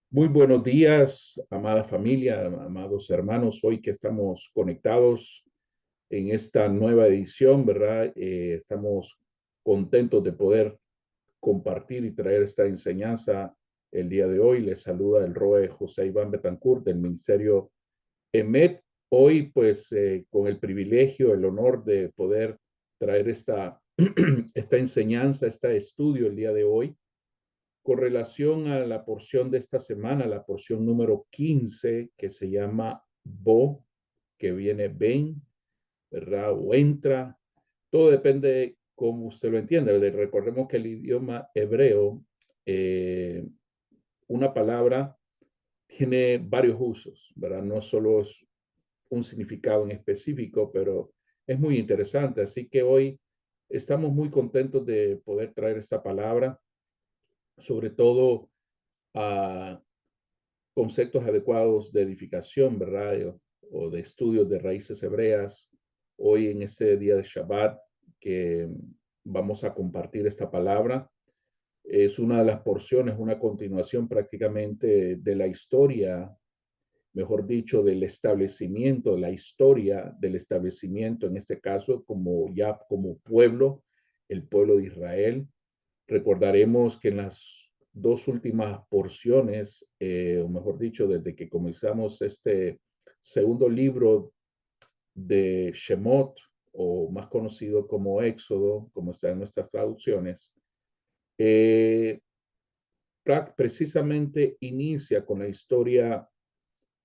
Muy buenos días, amada familia, amados hermanos. Hoy que estamos conectados en esta nueva edición, ¿verdad? Estamos contentos de poder compartir y traer esta enseñanza el día de hoy. Les saluda el ROE José Iván Betancourt del Ministerio EMET. Hoy, pues, con el privilegio, el honor de poder traer esta enseñanza, este estudio el día de hoy con relación a la porción de esta semana, la porción número 15, que se llama Bo, que viene ven, ¿verdad? O entra. Todo depende de cómo usted lo entiende. Recordemos que el idioma hebreo, eh, una palabra tiene varios usos, ¿verdad? No solo es un significado en específico, pero es muy interesante. Así que hoy estamos muy contentos de poder traer esta palabra, sobre todo a conceptos adecuados de edificación, ¿verdad? O de estudios de raíces hebreas. Hoy en este día de Shabbat que vamos a compartir esta palabra. Es una de las porciones, una continuación prácticamente de la historia, mejor dicho, del establecimiento, la historia del establecimiento, en este caso, como ya como pueblo, el pueblo de Israel. Recordaremos que en las dos últimas porciones, o mejor dicho, desde que comenzamos este segundo libro de Shemot, o más conocido como Éxodo, como está en nuestras traducciones, eh, precisamente inicia con la historia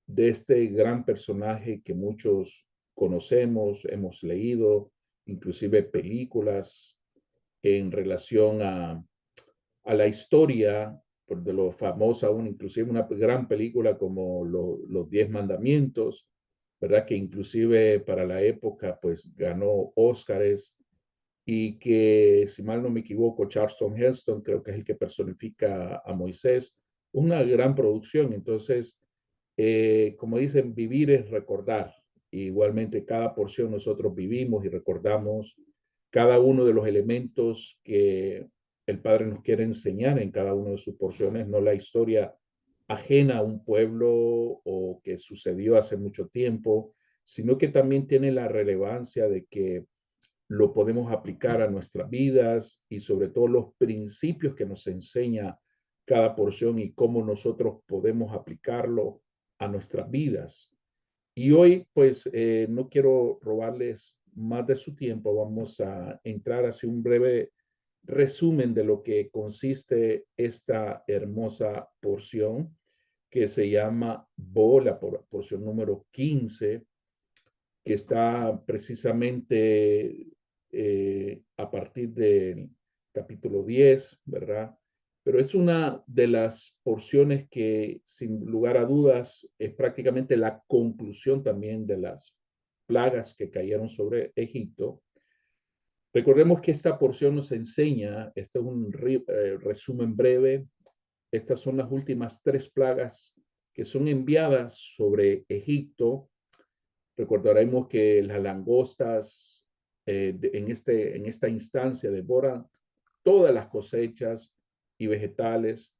de este gran personaje que muchos conocemos, hemos leído, inclusive películas en relación a la historia de lo famosa aún, inclusive una gran película como Los Diez Mandamientos, ¿verdad? Que inclusive para la época pues ganó Óscares y que, si mal no me equivoco, Charlton Heston creo que es el que personifica a Moisés. Una gran producción. Entonces, como dicen, vivir es recordar. Igualmente, cada porción nosotros vivimos y recordamos cada uno de los elementos que el Padre nos quiere enseñar en cada una de sus porciones, no la historia ajena a un pueblo o que sucedió hace mucho tiempo, sino que también tiene la relevancia de que lo podemos aplicar a nuestras vidas y sobre todo los principios que nos enseña cada porción y cómo nosotros podemos aplicarlo a nuestras vidas. Y hoy, pues, no quiero robarles más de su tiempo. Vamos a entrar hacia un breve resumen de lo que consiste esta hermosa porción que se llama Bo, la porción número 15, que está precisamente a partir del capítulo 10, ¿verdad? Pero es una de las porciones que, sin lugar a dudas, es prácticamente la conclusión también de las plagas que cayeron sobre Egipto. Recordemos que esta porción nos enseña, este es un resumen breve, estas son las últimas tres plagas que son enviadas sobre Egipto. Recordaremos que las langostas en esta instancia devoran todas las cosechas y vegetales.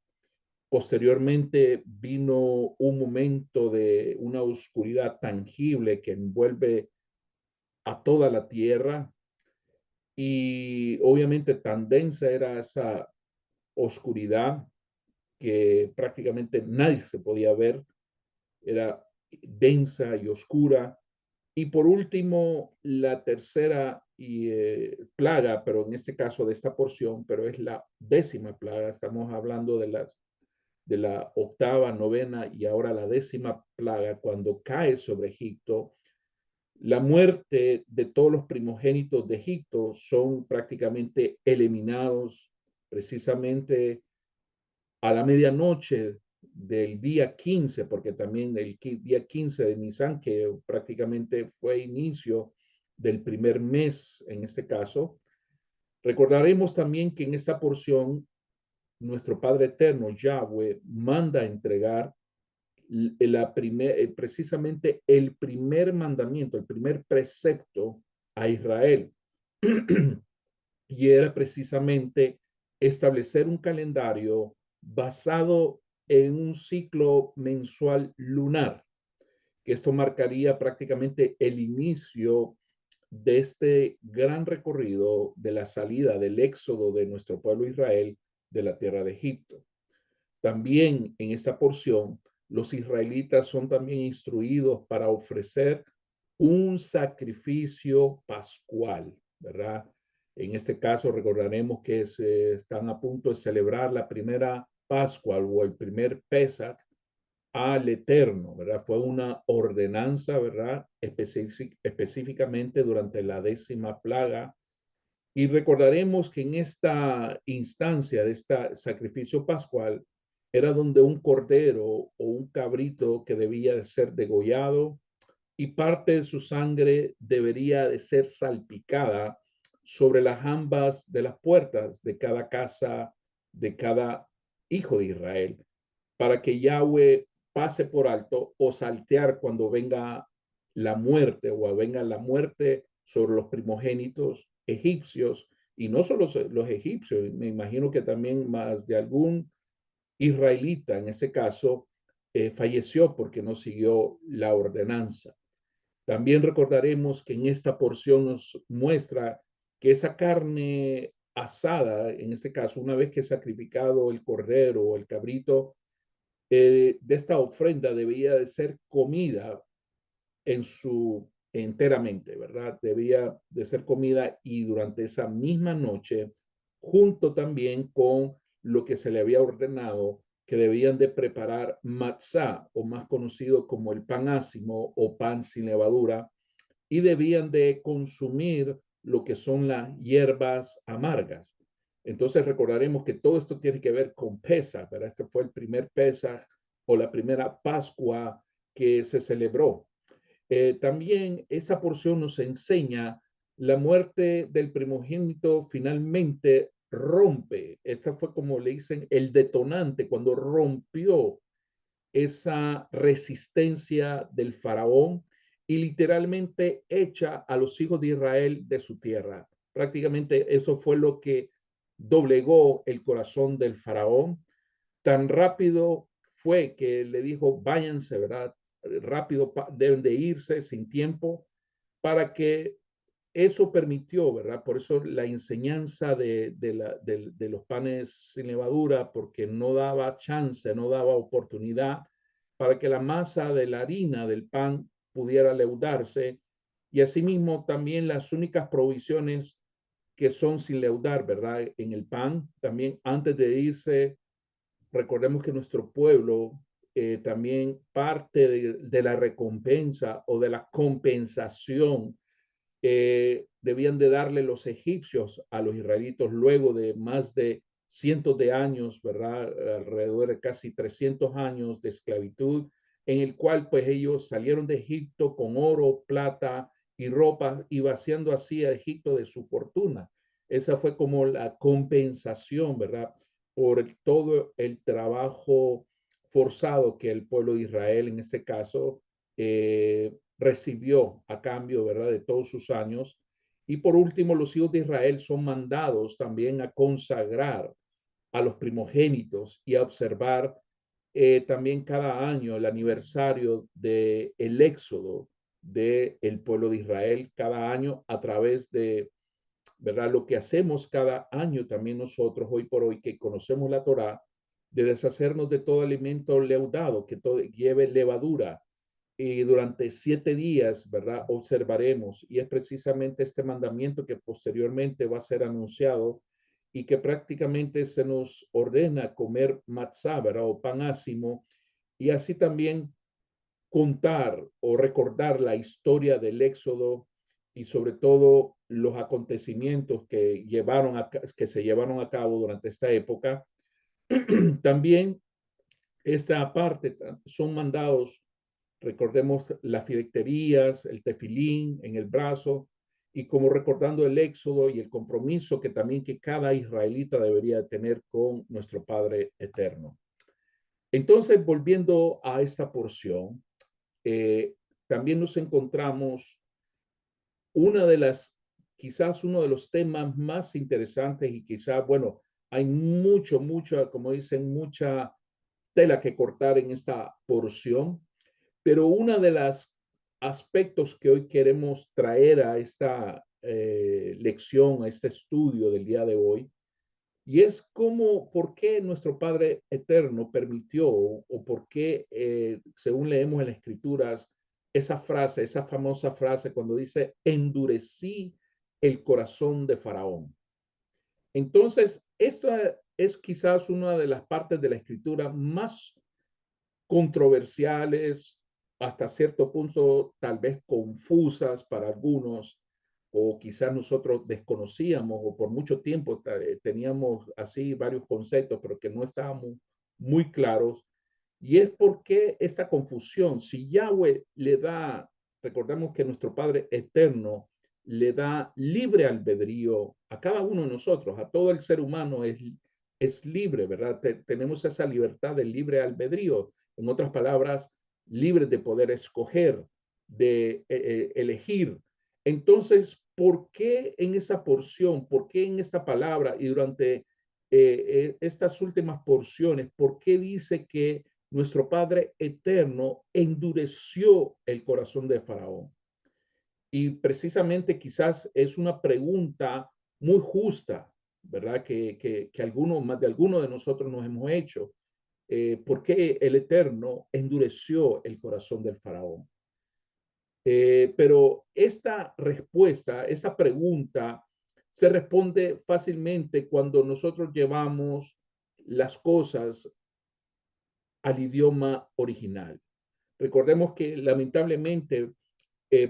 Posteriormente vino un momento de una oscuridad tangible que envuelve a toda la tierra y obviamente tan densa era esa oscuridad que prácticamente nadie se podía ver, era densa y oscura. Y por último, la tercera plaga, pero en este caso de esta porción, pero es la décima plaga. Estamos hablando de la octava, novena y ahora la décima plaga, cuando cae sobre Egipto. La muerte de todos los primogénitos de Egipto son prácticamente eliminados precisamente a la medianoche del día 15, porque también el día 15 de Nisan, que prácticamente fue inicio del primer mes en este caso, recordaremos también que en esta porción nuestro Padre Eterno, Yahweh, manda entregar precisamente el primer mandamiento, el primer precepto a Israel. Y era precisamente establecer un calendario basado en un ciclo mensual lunar, que esto marcaría prácticamente el inicio de este gran recorrido de la salida del éxodo de nuestro pueblo Israel de la tierra de Egipto. También en esta porción, los israelitas son también instruidos para ofrecer un sacrificio pascual, ¿verdad? En este caso recordaremos que se están a punto de celebrar la primera Pascua o el primer Pesach al Eterno, ¿verdad? Fue una ordenanza, ¿verdad? Específicamente durante la 10ª plaga. Y recordaremos que en esta instancia de este sacrificio pascual era donde un cordero o un cabrito que debía de ser degollado y parte de su sangre debería de ser salpicada sobre las jambas de las puertas de cada casa, de cada hijo de Israel, para que Yahweh pase por alto o saltear cuando venga la muerte o venga la muerte sobre los primogénitos egipcios, y no solo los egipcios, me imagino que también más de algún israelita en ese caso falleció porque no siguió la ordenanza. También recordaremos que en esta porción nos muestra que esa carne asada, en este caso, una vez que es sacrificado el cordero o el cabrito, de esta ofrenda debía de ser comida en su enteramente, ¿verdad? Debía de ser comida y durante esa misma noche, junto también con lo que se le había ordenado, que debían de preparar matzá, o más conocido como el pan ácimo o pan sin levadura, y debían de consumir lo que son las hierbas amargas. Entonces recordaremos que todo esto tiene que ver con Pesaj, ¿verdad? Este fue el primer Pesaj o la primera Pascua que se celebró. También esa porción nos enseña la muerte del primogénito finalmente rompe. Esta fue como le dicen el detonante cuando rompió esa resistencia del faraón y literalmente echa a los hijos de Israel de su tierra. Prácticamente eso fue lo que doblegó el corazón del faraón. Tan rápido fue que le dijo, váyanse, ¿verdad? Rápido deben de irse sin tiempo para que eso permitió, ¿verdad? Por eso la enseñanza de los panes sin levadura, porque no daba chance, no daba oportunidad para que la masa de la harina del pan pudiera leudarse. Y asimismo también las únicas provisiones que son sin leudar, ¿verdad? En el pan, también antes de irse, recordemos que nuestro pueblo también parte de la recompensa o de la compensación debían de darle los egipcios a los israelitos luego de más de cientos de años, ¿verdad? Alrededor de casi 300 años de esclavitud, en el cual pues ellos salieron de Egipto con oro, plata y ropa y vaciando así a Egipto de su fortuna. Esa fue como la compensación, ¿verdad? Por todo el trabajo forzado que el pueblo de Israel en este caso recibió a cambio, ¿verdad?, de todos sus años. Y por último, los hijos de Israel son mandados también a consagrar a los primogénitos y a observar también cada año el aniversario del éxodo del pueblo de Israel, cada año a través de, ¿verdad?, lo que hacemos cada año también nosotros, hoy por hoy, que conocemos la Torá, de deshacernos de todo alimento leudado, que todo, lleve levadura, y durante 7 días, ¿verdad? Observaremos, y es precisamente este mandamiento que posteriormente va a ser anunciado y que prácticamente se nos ordena comer matzá, ¿verdad? O pan ácimo, y así también contar o recordar la historia del Éxodo y sobre todo los acontecimientos que se llevaron a cabo durante esta época. También esta parte son mandados. Recordemos las filacterías, el tefilín en el brazo, y como recordando el éxodo y el compromiso que también que cada israelita debería tener con nuestro Padre eterno. Entonces, volviendo a esta porción, también nos encontramos una de las, quizás uno de los temas más interesantes y quizás, bueno, hay mucho, como dicen, mucha tela que cortar en esta porción, pero una de las aspectos que hoy queremos traer a esta lección, a este estudio del día de hoy, y es cómo, por qué nuestro Padre Eterno permitió o por qué, según leemos en las Escrituras, esa frase, esa famosa frase cuando dice, endurecí el corazón de Faraón. Entonces, esto es quizás una de las partes de la Escritura más controversiales, hasta cierto punto tal vez confusas para algunos, o quizás nosotros desconocíamos o por mucho tiempo teníamos así varios conceptos, pero que no estábamos muy claros. Y es porque esta confusión, si Yahweh le da, recordemos que nuestro Padre eterno le da libre albedrío a cada uno de nosotros, a todo el ser humano es libre, ¿verdad? Tenemos esa libertad del libre albedrío. En otras palabras, libres de poder escoger, de elegir. Entonces, ¿por qué en esa porción, por qué en esta palabra y durante estas últimas porciones, por qué dice que nuestro Padre eterno endureció el corazón de Faraón? Y precisamente quizás es una pregunta muy justa, ¿verdad? Que algunos, más de algunos de nosotros nos hemos hecho. ¿Por qué el Eterno endureció el corazón del faraón? Pero esta respuesta, esta pregunta, se responde fácilmente cuando nosotros llevamos las cosas al idioma original. Recordemos que lamentablemente,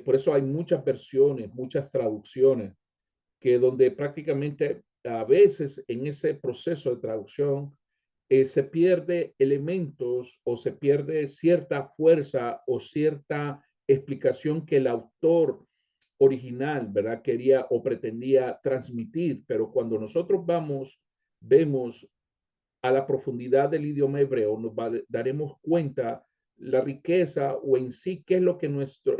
por eso hay muchas versiones, muchas traducciones, que donde prácticamente a veces en ese proceso de traducción se pierde elementos o se pierde cierta fuerza o cierta explicación que el autor original, ¿verdad? Quería o pretendía transmitir, pero cuando nosotros vemos a la profundidad del idioma hebreo, daremos cuenta la riqueza o en sí qué es lo que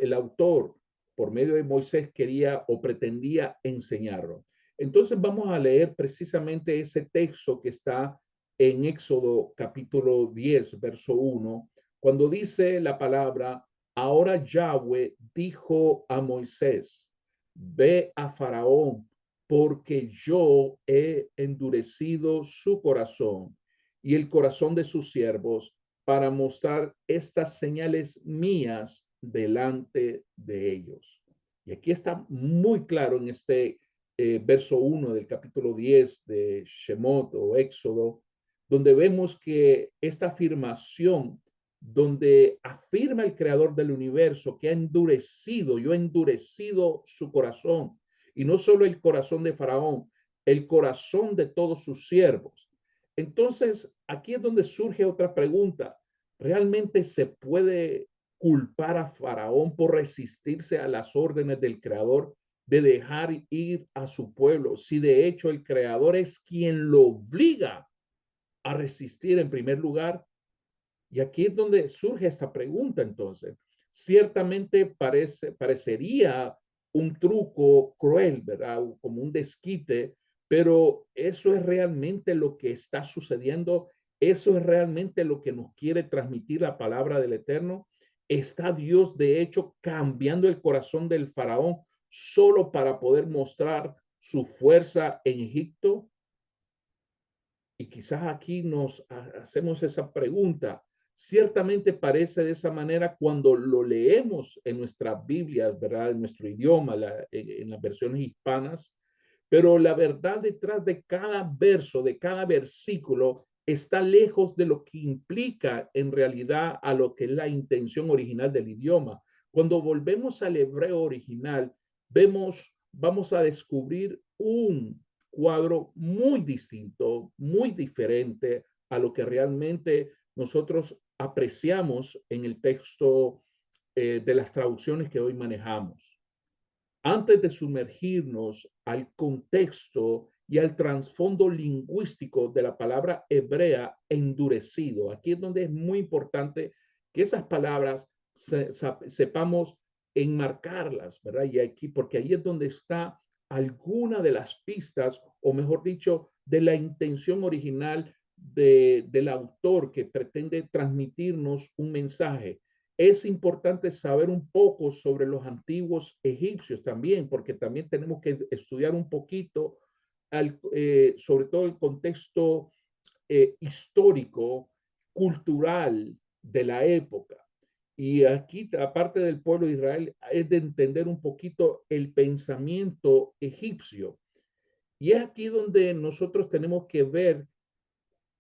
el autor por medio de Moisés quería o pretendía enseñarlo. Entonces vamos a leer precisamente ese texto que está en Éxodo capítulo 10, verso 1, cuando dice la palabra, ahora Yahweh dijo a Moisés, ve a Faraón, porque yo he endurecido su corazón y el corazón de sus siervos para mostrar estas señales mías delante de ellos. Y aquí está muy claro en este verso 1 del capítulo 10 de Shemot o Éxodo, donde vemos que esta afirmación, donde afirma el creador del universo que ha endurecido, yo he endurecido su corazón, y no solo el corazón de Faraón, el corazón de todos sus siervos. Entonces, aquí es donde surge otra pregunta. ¿Realmente se puede culpar a Faraón por resistirse a las órdenes del Creador de dejar ir a su pueblo, si de hecho el Creador es quien lo obliga a resistir en primer lugar? Y aquí es donde surge esta pregunta entonces. Ciertamente parecería un truco cruel, ¿verdad? Como un desquite, pero eso es realmente lo que está sucediendo. Eso es realmente lo que nos quiere transmitir la palabra del Eterno. Está Dios, de hecho, cambiando el corazón del faraón solo para poder mostrar su fuerza en Egipto. Y quizás aquí nos hacemos esa pregunta. Ciertamente parece de esa manera cuando lo leemos en nuestras Biblias, ¿verdad? En nuestro idioma, en las versiones hispanas, pero la verdad detrás de cada verso, de cada versículo, está lejos de lo que implica en realidad a lo que es la intención original del idioma. Cuando volvemos al hebreo original, vamos a descubrir un cuadro muy distinto, muy diferente a lo que realmente nosotros apreciamos en el texto de las traducciones que hoy manejamos. Antes de sumergirnos al contexto y al trasfondo lingüístico de la palabra hebrea endurecido, aquí es donde es muy importante que esas palabras sepamos enmarcarlas, ¿verdad? Y aquí, porque ahí es donde está alguna de las pistas, o mejor dicho, de la intención original del autor que pretende transmitirnos un mensaje. Es importante saber un poco sobre los antiguos egipcios también, porque también tenemos que estudiar un poquito sobre todo el contexto histórico, cultural de la época. Y aquí, aparte del pueblo de Israel, es de entender un poquito el pensamiento egipcio. Y es aquí donde nosotros tenemos que ver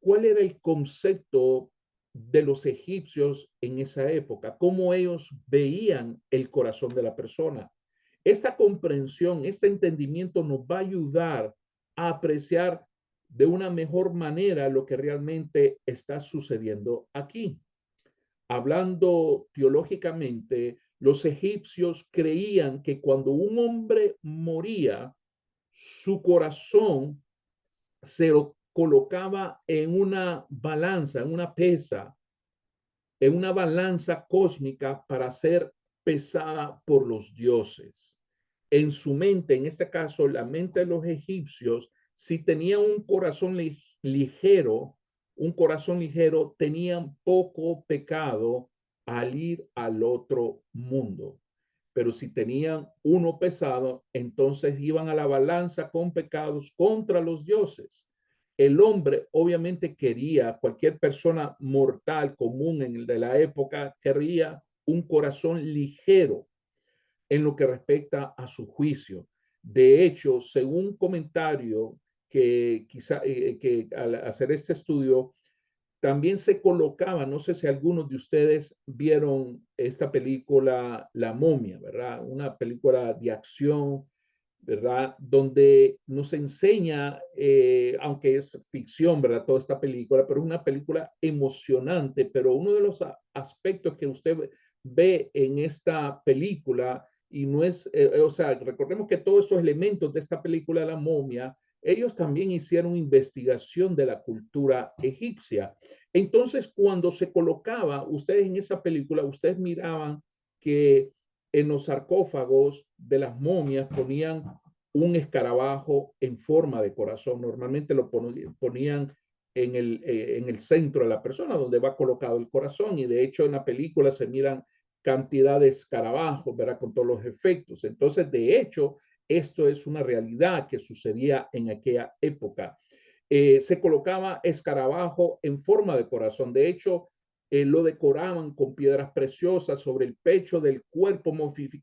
cuál era el concepto de los egipcios en esa época, cómo ellos veían el corazón de la persona. Esta comprensión, este entendimiento nos va a ayudar a apreciar de una mejor manera lo que realmente está sucediendo aquí. Hablando teológicamente, los egipcios creían que cuando un hombre moría, su corazón se colocaba en una balanza, en una pesa, en una balanza cósmica para ser pesada por los dioses. En su mente, en este caso, la mente de los egipcios, si tenía un corazón ligero, tenían poco pecado al ir al otro mundo. Pero si tenían uno pesado, entonces iban a la balanza con pecados contra los dioses. El hombre obviamente quería, cualquier persona mortal común en el de la época, quería un corazón ligero en lo que respecta a su juicio. De hecho, según un comentario que al hacer este estudio, también se colocaba, no sé si algunos de ustedes vieron esta película La Momia, ¿verdad? Una película de acción, ¿verdad? Donde nos enseña, aunque es ficción, ¿verdad? Toda esta película, pero es una película emocionante, pero uno de los aspectos que usted ve en esta película, y no es, o sea, recordemos que todos estos elementos de esta película La Momia, ellos también hicieron investigación de la cultura egipcia. Entonces, cuando se colocaba, ustedes en esa película, ustedes miraban que en los sarcófagos de las momias ponían un escarabajo en forma de corazón. Normalmente lo ponían en el centro de la persona, donde va colocado el corazón. Y de hecho, en la película se miran cantidad de escarabajos, ¿verdad? Con todos los efectos. Entonces, de hecho, esto es una realidad que sucedía en aquella época. Se colocaba escarabajo en forma de corazón. De hecho, lo decoraban con piedras preciosas sobre el pecho del cuerpo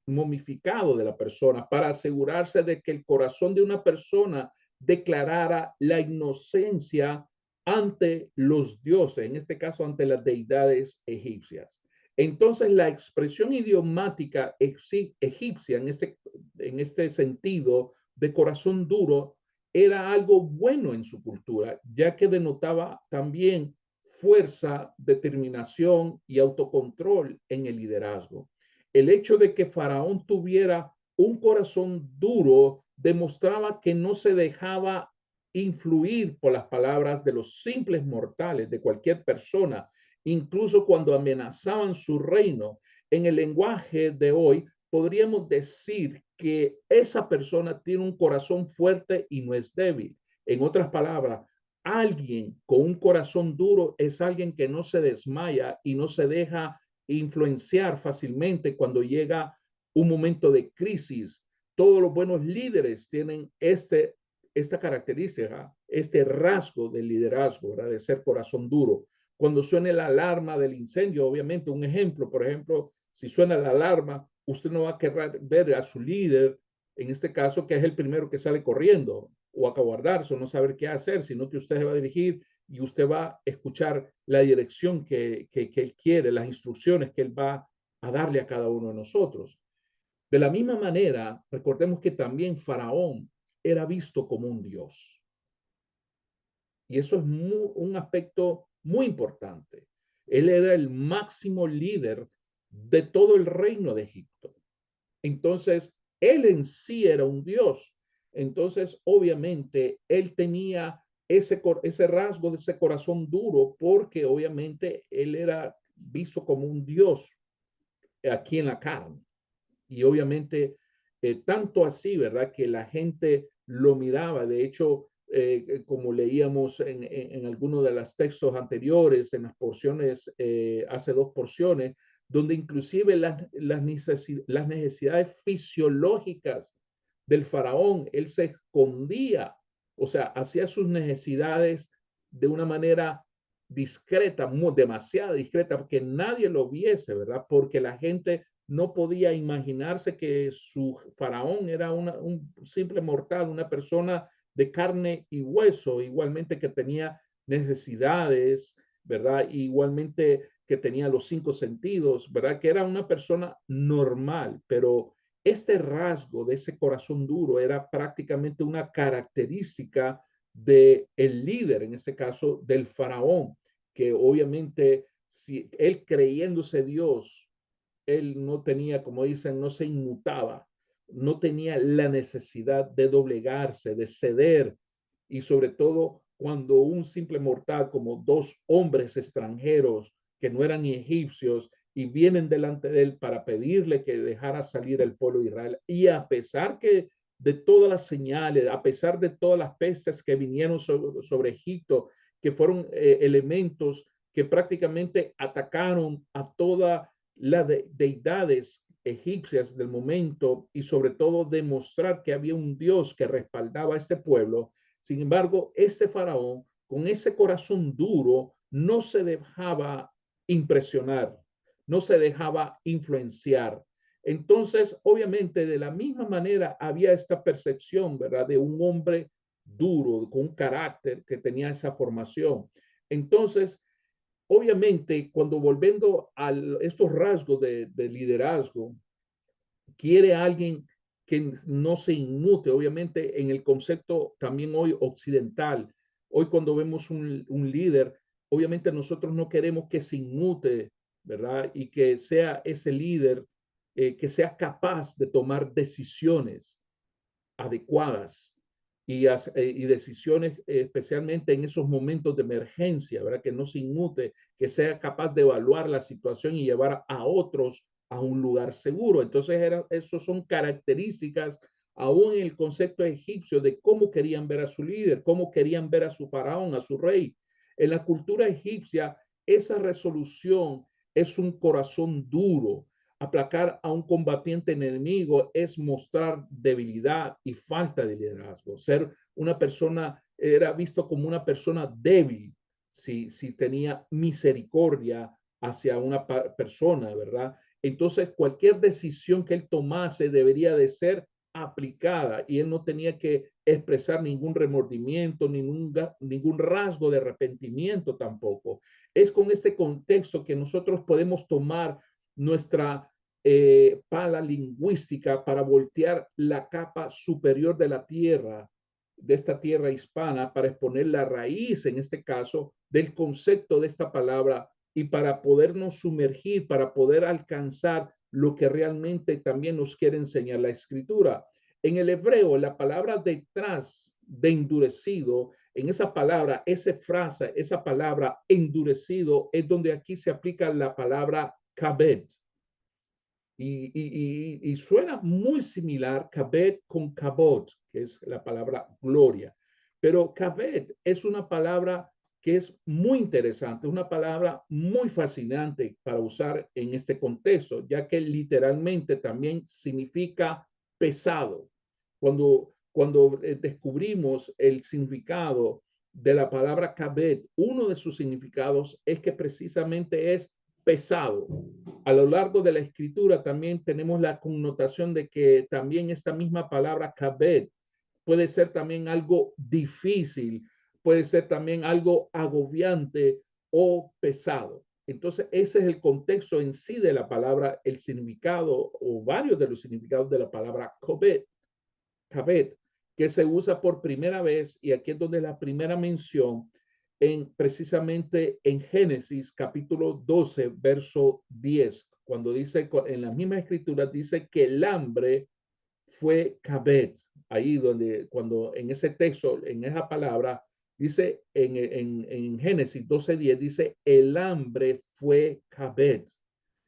momificado de la persona para asegurarse de que el corazón de una persona declarara la inocencia ante los dioses, en este caso ante las deidades egipcias. Entonces, la expresión idiomática egipcia en este sentido de corazón duro era algo bueno en su cultura, ya que denotaba también fuerza, determinación y autocontrol en el liderazgo. El hecho de que Faraón tuviera un corazón duro demostraba que no se dejaba influir por las palabras de los simples mortales, de cualquier persona, incluso cuando amenazaban su reino. En el lenguaje de hoy, podríamos decir que esa persona tiene un corazón fuerte y no es débil. En otras palabras, alguien con un corazón duro es alguien que no se desmaya y no se deja influenciar fácilmente cuando llega un momento de crisis. Todos los buenos líderes tienen esta característica, este rasgo del liderazgo, ¿verdad? De ser corazón duro. Cuando suene la alarma del incendio, obviamente, un ejemplo, por ejemplo, si suena la alarma, usted no va a querer ver a su líder, en este caso, que es el primero que sale corriendo o a guardarse o no saber qué hacer, sino que usted se va a dirigir y usted va a escuchar la dirección que él quiere, las instrucciones que él va a darle a cada uno de nosotros. De la misma manera, recordemos que también Faraón era visto como un dios. Y eso es un aspecto muy importante. Él era el máximo líder de todo el reino de Egipto. Entonces, él en sí era un dios. Entonces, obviamente, él tenía ese rasgo de ese corazón duro porque obviamente él era visto como un dios aquí en la carne. Y obviamente, tanto así, ¿verdad? Que la gente lo miraba. De hecho, como leíamos en algunos de los textos anteriores, en las porciones, hace 2 porciones, donde inclusive las necesidades fisiológicas del faraón, él se escondía, o sea, hacía sus necesidades de una manera discreta, demasiado discreta, porque nadie lo viese, ¿verdad? Porque la gente no podía imaginarse que su faraón era un simple mortal, una persona de carne y hueso, igualmente que tenía necesidades, ¿verdad? Igualmente que tenía los 5 sentidos, ¿verdad? Que era una persona normal, pero este rasgo de ese corazón duro era prácticamente una característica del líder, en este caso del faraón, que obviamente si él creyéndose Dios, él no tenía, como dicen, no se inmutaba, no tenía la necesidad de doblegarse, de ceder, y sobre todo cuando un simple mortal como 2 hombres extranjeros que no eran ni egipcios y vienen delante de él para pedirle que dejara salir el pueblo de Israel, y a pesar que de todas las señales, a pesar de todas las pestes que vinieron sobre Egipto, que fueron elementos que prácticamente atacaron a toda las deidades egipcias del momento, y sobre todo demostrar que había un Dios que respaldaba a este pueblo. Sin embargo, este faraón, con ese corazón duro, no se dejaba impresionar, no se dejaba influenciar. Entonces, obviamente, de la misma manera había esta percepción, ¿verdad?, de un hombre duro, con un carácter que tenía esa formación. Entonces, obviamente, cuando volviendo a estos rasgos de liderazgo, quiere alguien que no se inmute, obviamente en el concepto también hoy occidental. Hoy cuando vemos un líder, obviamente nosotros no queremos que se inmute, ¿verdad? Y que sea ese líder que sea capaz de tomar decisiones adecuadas y decisiones especialmente en esos momentos de emergencia, ¿verdad? Que no se inmute, que sea capaz de evaluar la situación y llevar a otros a un lugar seguro. Entonces, esos son características aún en el concepto egipcio de cómo querían ver a su líder, cómo querían ver a su faraón, a su rey. En la cultura egipcia, esa resolución es un corazón duro. Aplacar a un combatiente enemigo es mostrar debilidad y falta de liderazgo. Ser una persona era visto como una persona débil si tenía misericordia hacia una persona, ¿verdad? Entonces, cualquier decisión que él tomase debería de ser aplicada, y él no tenía que expresar ningún remordimiento, ningún rasgo de arrepentimiento tampoco. Es con este contexto que nosotros podemos tomar nuestra pala lingüística para voltear la capa superior de la tierra, de esta tierra hispana, para exponer la raíz, en este caso, del concepto de esta palabra, y para podernos sumergir, para poder alcanzar lo que realmente también nos quiere enseñar la escritura. En el hebreo, la palabra detrás de endurecido, en esa palabra, esa frase, esa palabra endurecido, es donde aquí se aplica la palabra kabed. Y suena muy similar kabed con kabod, que es la palabra gloria. Pero kabed es una palabra que es muy interesante, una palabra muy fascinante para usar en este contexto, ya que literalmente también significa pesado. Cuando descubrimos el significado de la palabra kabed, uno de sus significados es que precisamente es pesado. A lo largo de la escritura también tenemos la connotación de que también esta misma palabra kabed puede ser también algo difícil, puede ser también algo agobiante o pesado. Entonces, ese es el contexto en sí de la palabra, el significado o varios de los significados de la palabra kabed, que se usa por primera vez, y aquí es donde la primera mención precisamente en Génesis capítulo 12, verso 10, cuando dice, en las mismas escrituras dice que el hambre fue kabed. Ahí donde, cuando en ese texto, en esa palabra, dice en Génesis 12:10, dice el hambre fue kabed.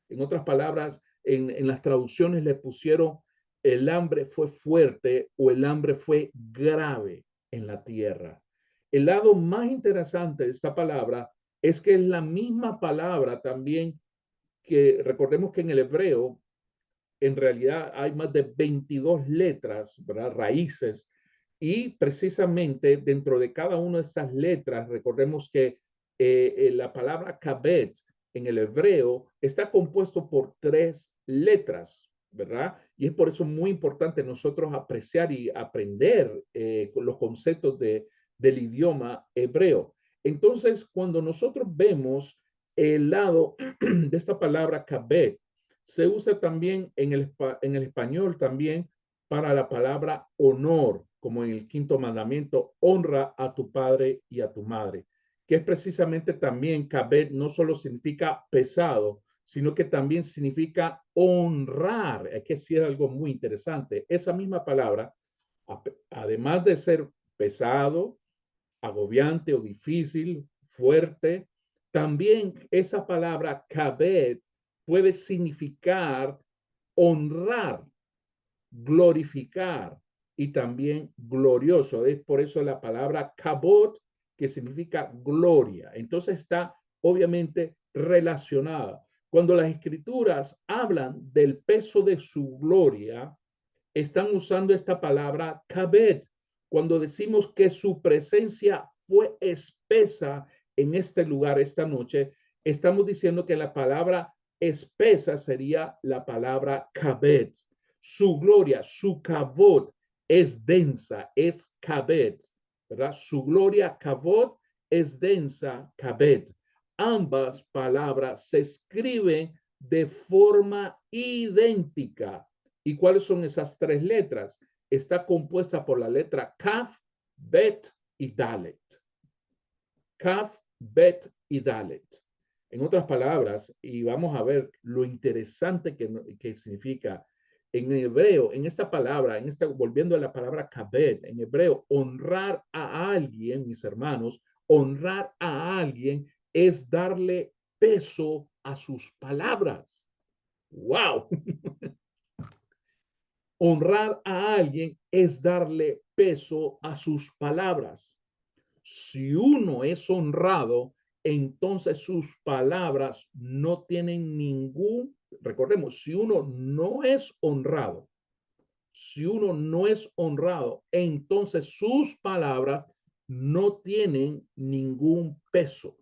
En otras palabras, en las traducciones le pusieron el hambre fue fuerte o el hambre fue grave. en la tierra. El lado más interesante de esta palabra es que es la misma palabra también que recordemos que en el hebreo en realidad hay más de 22 letras, ¿verdad? Raíces. Y precisamente dentro de cada una de estas letras, recordemos que la palabra kabet en el hebreo está compuesto por 3 letras, ¿verdad? Y es por eso muy importante nosotros apreciar y aprender los conceptos del idioma hebreo. Entonces, cuando nosotros vemos el lado de esta palabra kabet, se usa también en el español también para la palabra honor, como en el quinto mandamiento, honra a tu padre y a tu madre, que es precisamente también kabed, no solo significa pesado, sino que también significa honrar. Es que sí es algo muy interesante. Esa misma palabra, además de ser pesado, agobiante o difícil, fuerte, también esa palabra kabed puede significar honrar, glorificar y también glorioso. Es por eso la palabra kabod, que significa gloria. Entonces está obviamente relacionada. Cuando las escrituras hablan del peso de su gloria, están usando esta palabra kabed. Cuando decimos que su presencia fue espesa en este lugar esta noche, estamos diciendo que la palabra espesa sería la palabra kabed. Su gloria, su kavod es densa, es kabed, ¿verdad? Su gloria kavod es densa, kabed. Ambas palabras se escriben de forma idéntica. ¿Y cuáles son esas 3 letras? Está compuesta por la letra Kaf, Bet y Dalet. Kaf, Bet y Dalet. En otras palabras, y vamos a ver lo interesante que significa en hebreo, en esta palabra, volviendo a la palabra kabed, en hebreo, honrar a alguien, mis hermanos, honrar a alguien es darle peso a sus palabras. ¡Wow! Honrar a alguien es darle peso a sus palabras. Si uno es honrado, entonces sus palabras no tienen recordemos, si uno no es honrado, entonces sus palabras no tienen ningún peso.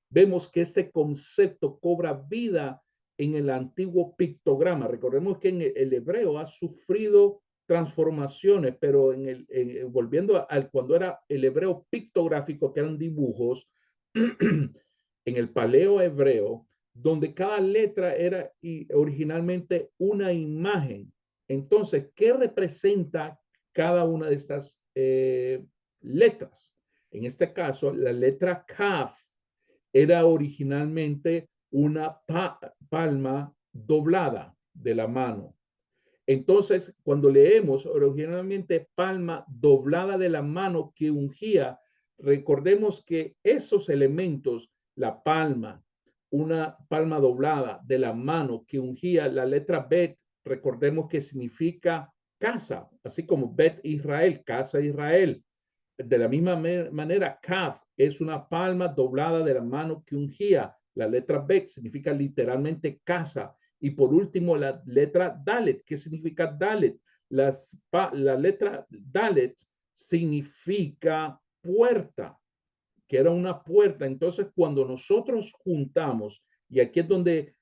Vemos que este concepto cobra vida en el antiguo pictograma. Recordemos que en el hebreo ha sufrido transformaciones, pero volviendo al cuando era el hebreo pictográfico, que eran dibujos, en el paleo hebreo, donde cada letra era originalmente una imagen. Entonces, ¿qué representa cada una de estas letras? En este caso, la letra Kaf era originalmente una palma doblada de la mano. Entonces, cuando leemos originalmente palma doblada de la mano que ungía, recordemos que esos elementos, la palma, una palma doblada de la mano que ungía, la letra Bet, recordemos que significa casa, así como Bet Israel, casa Israel. De la misma manera, Kaf es una palma doblada de la mano que ungía. La letra Bet significa literalmente casa. Y por último, la letra Dalet. ¿Qué significa Dalet? La letra Dalet significa puerta, que era una puerta. Entonces, cuando nosotros juntamos, y aquí es donde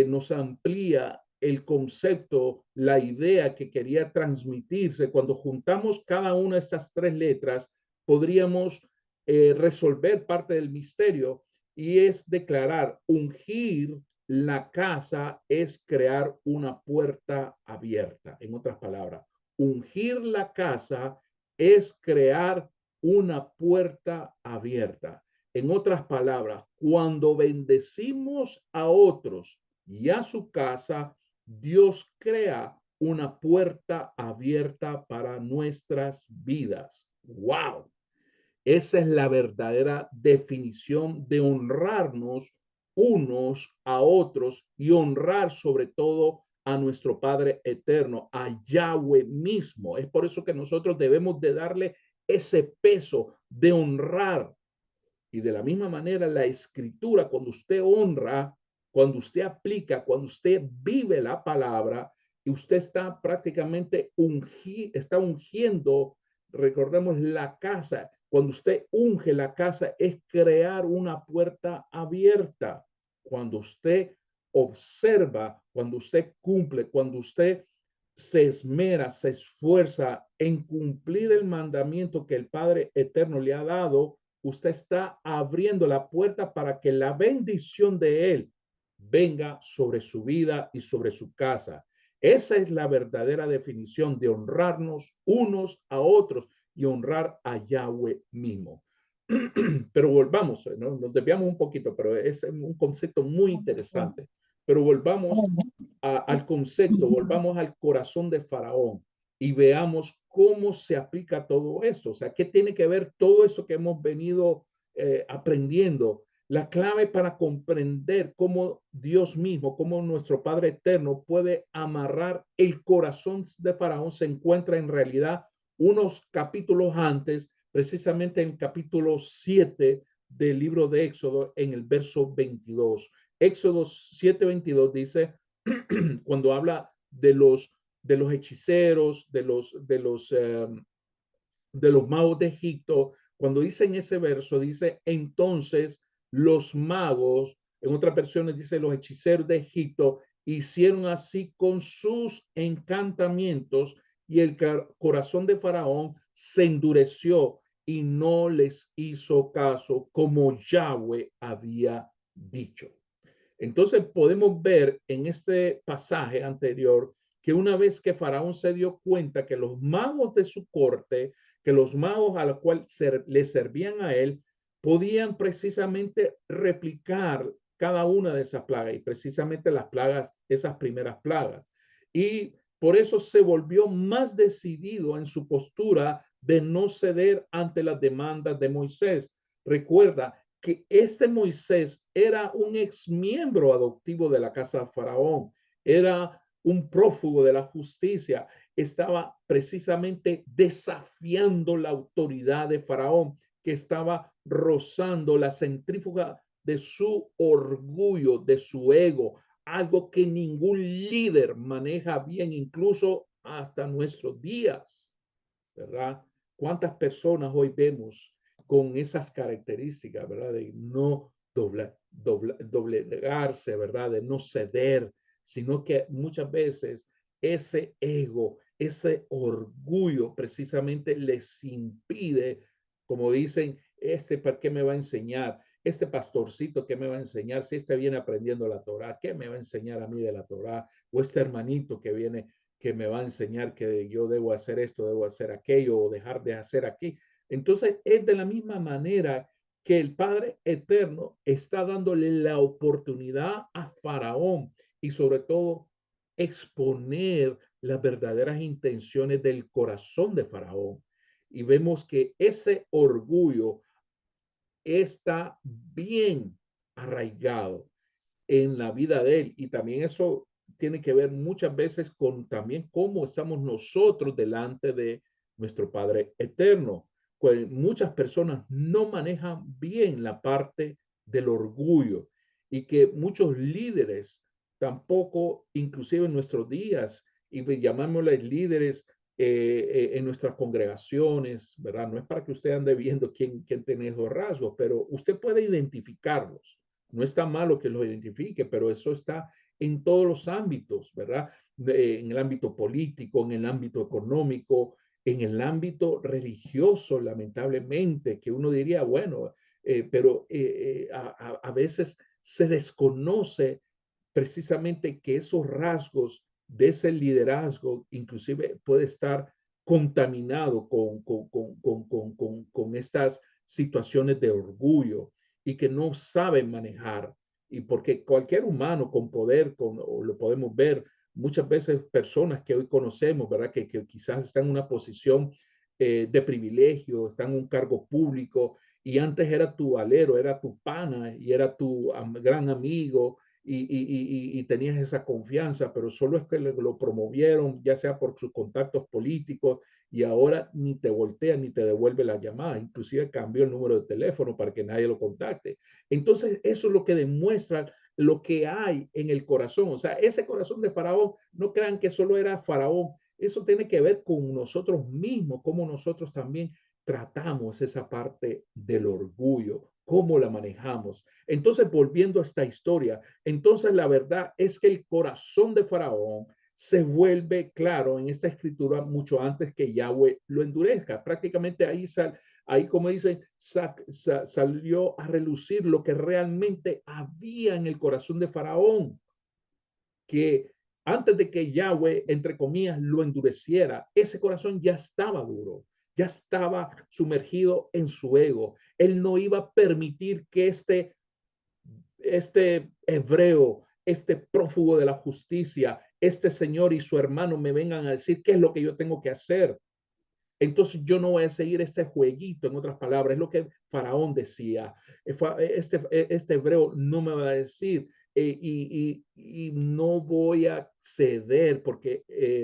nos amplía el concepto, la idea que quería transmitirse, cuando juntamos cada una de estas 3 letras, podríamos resolver parte del misterio y es declarar, ungir la casa es crear una puerta abierta. En otras palabras, ungir la casa es crear una puerta abierta. En otras palabras, cuando bendecimos a otros y a su casa, Dios crea una puerta abierta para nuestras vidas. ¡Wow! Esa es la verdadera definición de honrarnos unos a otros y honrar sobre todo a nuestro Padre eterno, a Yahweh mismo. Es por eso que nosotros debemos de darle ese peso de honrar. Y de la misma manera, la escritura, cuando usted honra, cuando usted aplica, cuando usted vive la palabra, y usted está prácticamente está ungiendo, recordemos la casa. Cuando usted unge la casa, es crear una puerta abierta. Cuando usted observa, cuando usted cumple, cuando usted se esmera, se esfuerza en cumplir el mandamiento que el Padre Eterno le ha dado, usted está abriendo la puerta para que la bendición de Él venga sobre su vida y sobre su casa. Esa es la verdadera definición de honrarnos unos a otros y honrar a Yahweh mismo. Pero volvamos, ¿no? Nos desviamos un poquito, pero es un concepto muy interesante. Pero volvamos al concepto, volvamos al corazón de Faraón y veamos cómo se aplica todo esto. O sea, ¿qué tiene que ver todo eso que hemos venido aprendiendo? La clave para comprender cómo Dios mismo, cómo nuestro Padre Eterno puede amarrar el corazón de Faraón se encuentra en realidad unos capítulos antes, precisamente en el capítulo 7 del libro de Éxodo, en el verso 22. Éxodo 7:22 dice, cuando habla de los hechiceros, de los magos de Egipto, cuando dice en ese verso, dice, entonces los magos, en otras versiones dice los hechiceros de Egipto, hicieron así con sus encantamientos y el corazón de Faraón se endureció y no les hizo caso como Yahweh había dicho. Entonces podemos ver en este pasaje anterior que una vez que Faraón se dio cuenta que los magos de su corte, que los magos a los cuales le servían a él, podían precisamente replicar cada una de esas plagas y precisamente las plagas, esas primeras plagas. Y por eso se volvió más decidido en su postura de no ceder ante las demandas de Moisés. Recuerda, que este Moisés era un ex miembro adoptivo de la casa de Faraón, era un prófugo de la justicia, estaba precisamente desafiando la autoridad de Faraón, que estaba rozando la centrífuga de su orgullo, de su ego, algo que ningún líder maneja bien, incluso hasta nuestros días, ¿verdad? ¿Cuántas personas hoy vemos con esas características, ¿verdad? De no doblegarse, ¿verdad? De no ceder, sino que muchas veces ese ego, ese orgullo precisamente les impide, como dicen, ¿para qué me va a enseñar? Este pastorcito, ¿qué me va a enseñar? Si este viene aprendiendo la Torah, ¿qué me va a enseñar a mí de la Torah? O este hermanito que viene que me va a enseñar que yo debo hacer esto, debo hacer aquello o dejar de hacer aquí. Entonces es de la misma manera que el Padre Eterno está dándole la oportunidad a Faraón y sobre todo exponer las verdaderas intenciones del corazón de Faraón. Y vemos que ese orgullo está bien arraigado en la vida de él. Y también eso tiene que ver muchas veces con también cómo estamos nosotros delante de nuestro Padre Eterno. Pues muchas personas no manejan bien la parte del orgullo y que muchos líderes tampoco, inclusive en nuestros días, y llamámosles líderes en nuestras congregaciones, ¿verdad? No es para que usted ande viendo quién tiene esos rasgos, pero usted puede identificarlos. No está malo que los identifique, pero eso está en todos los ámbitos, ¿verdad? En el ámbito político, en el ámbito económico, en el ámbito religioso, lamentablemente, que uno diría, bueno, pero a veces se desconoce precisamente que esos rasgos de ese liderazgo inclusive puede estar contaminado con estas situaciones de orgullo y que no saben manejar. Y porque cualquier humano con poder, o lo podemos ver, muchas veces personas que hoy conocemos, ¿verdad? Que quizás están en una posición de privilegio, están en un cargo público y antes era tu alero, era tu pana y era tu gran amigo y tenías esa confianza, pero solo es que lo promovieron, ya sea por sus contactos políticos, y ahora ni te voltea ni te devuelve la llamada, inclusive cambió el número de teléfono para que nadie lo contacte. Entonces, eso es lo que demuestra lo que hay en el corazón. O sea, ese corazón de Faraón, no crean que solo era Faraón, eso tiene que ver con nosotros mismos, cómo nosotros también tratamos esa parte del orgullo, cómo la manejamos. Entonces, volviendo a esta historia, entonces la verdad es que el corazón de Faraón se vuelve claro en esta escritura mucho antes que Yahweh lo endurezca. Prácticamente ahí como dicen, salió a relucir lo que realmente había en el corazón de Faraón, que antes de que Yahweh, entre comillas, lo endureciera, ese corazón ya estaba duro, ya estaba sumergido en su ego. Él no iba a permitir que este hebreo, este prófugo de la justicia, este señor y su hermano me vengan a decir qué es lo que yo tengo que hacer. Entonces yo no voy a seguir este jueguito, en otras palabras, es lo que Faraón decía. Este hebreo no me va a decir y no voy a ceder porque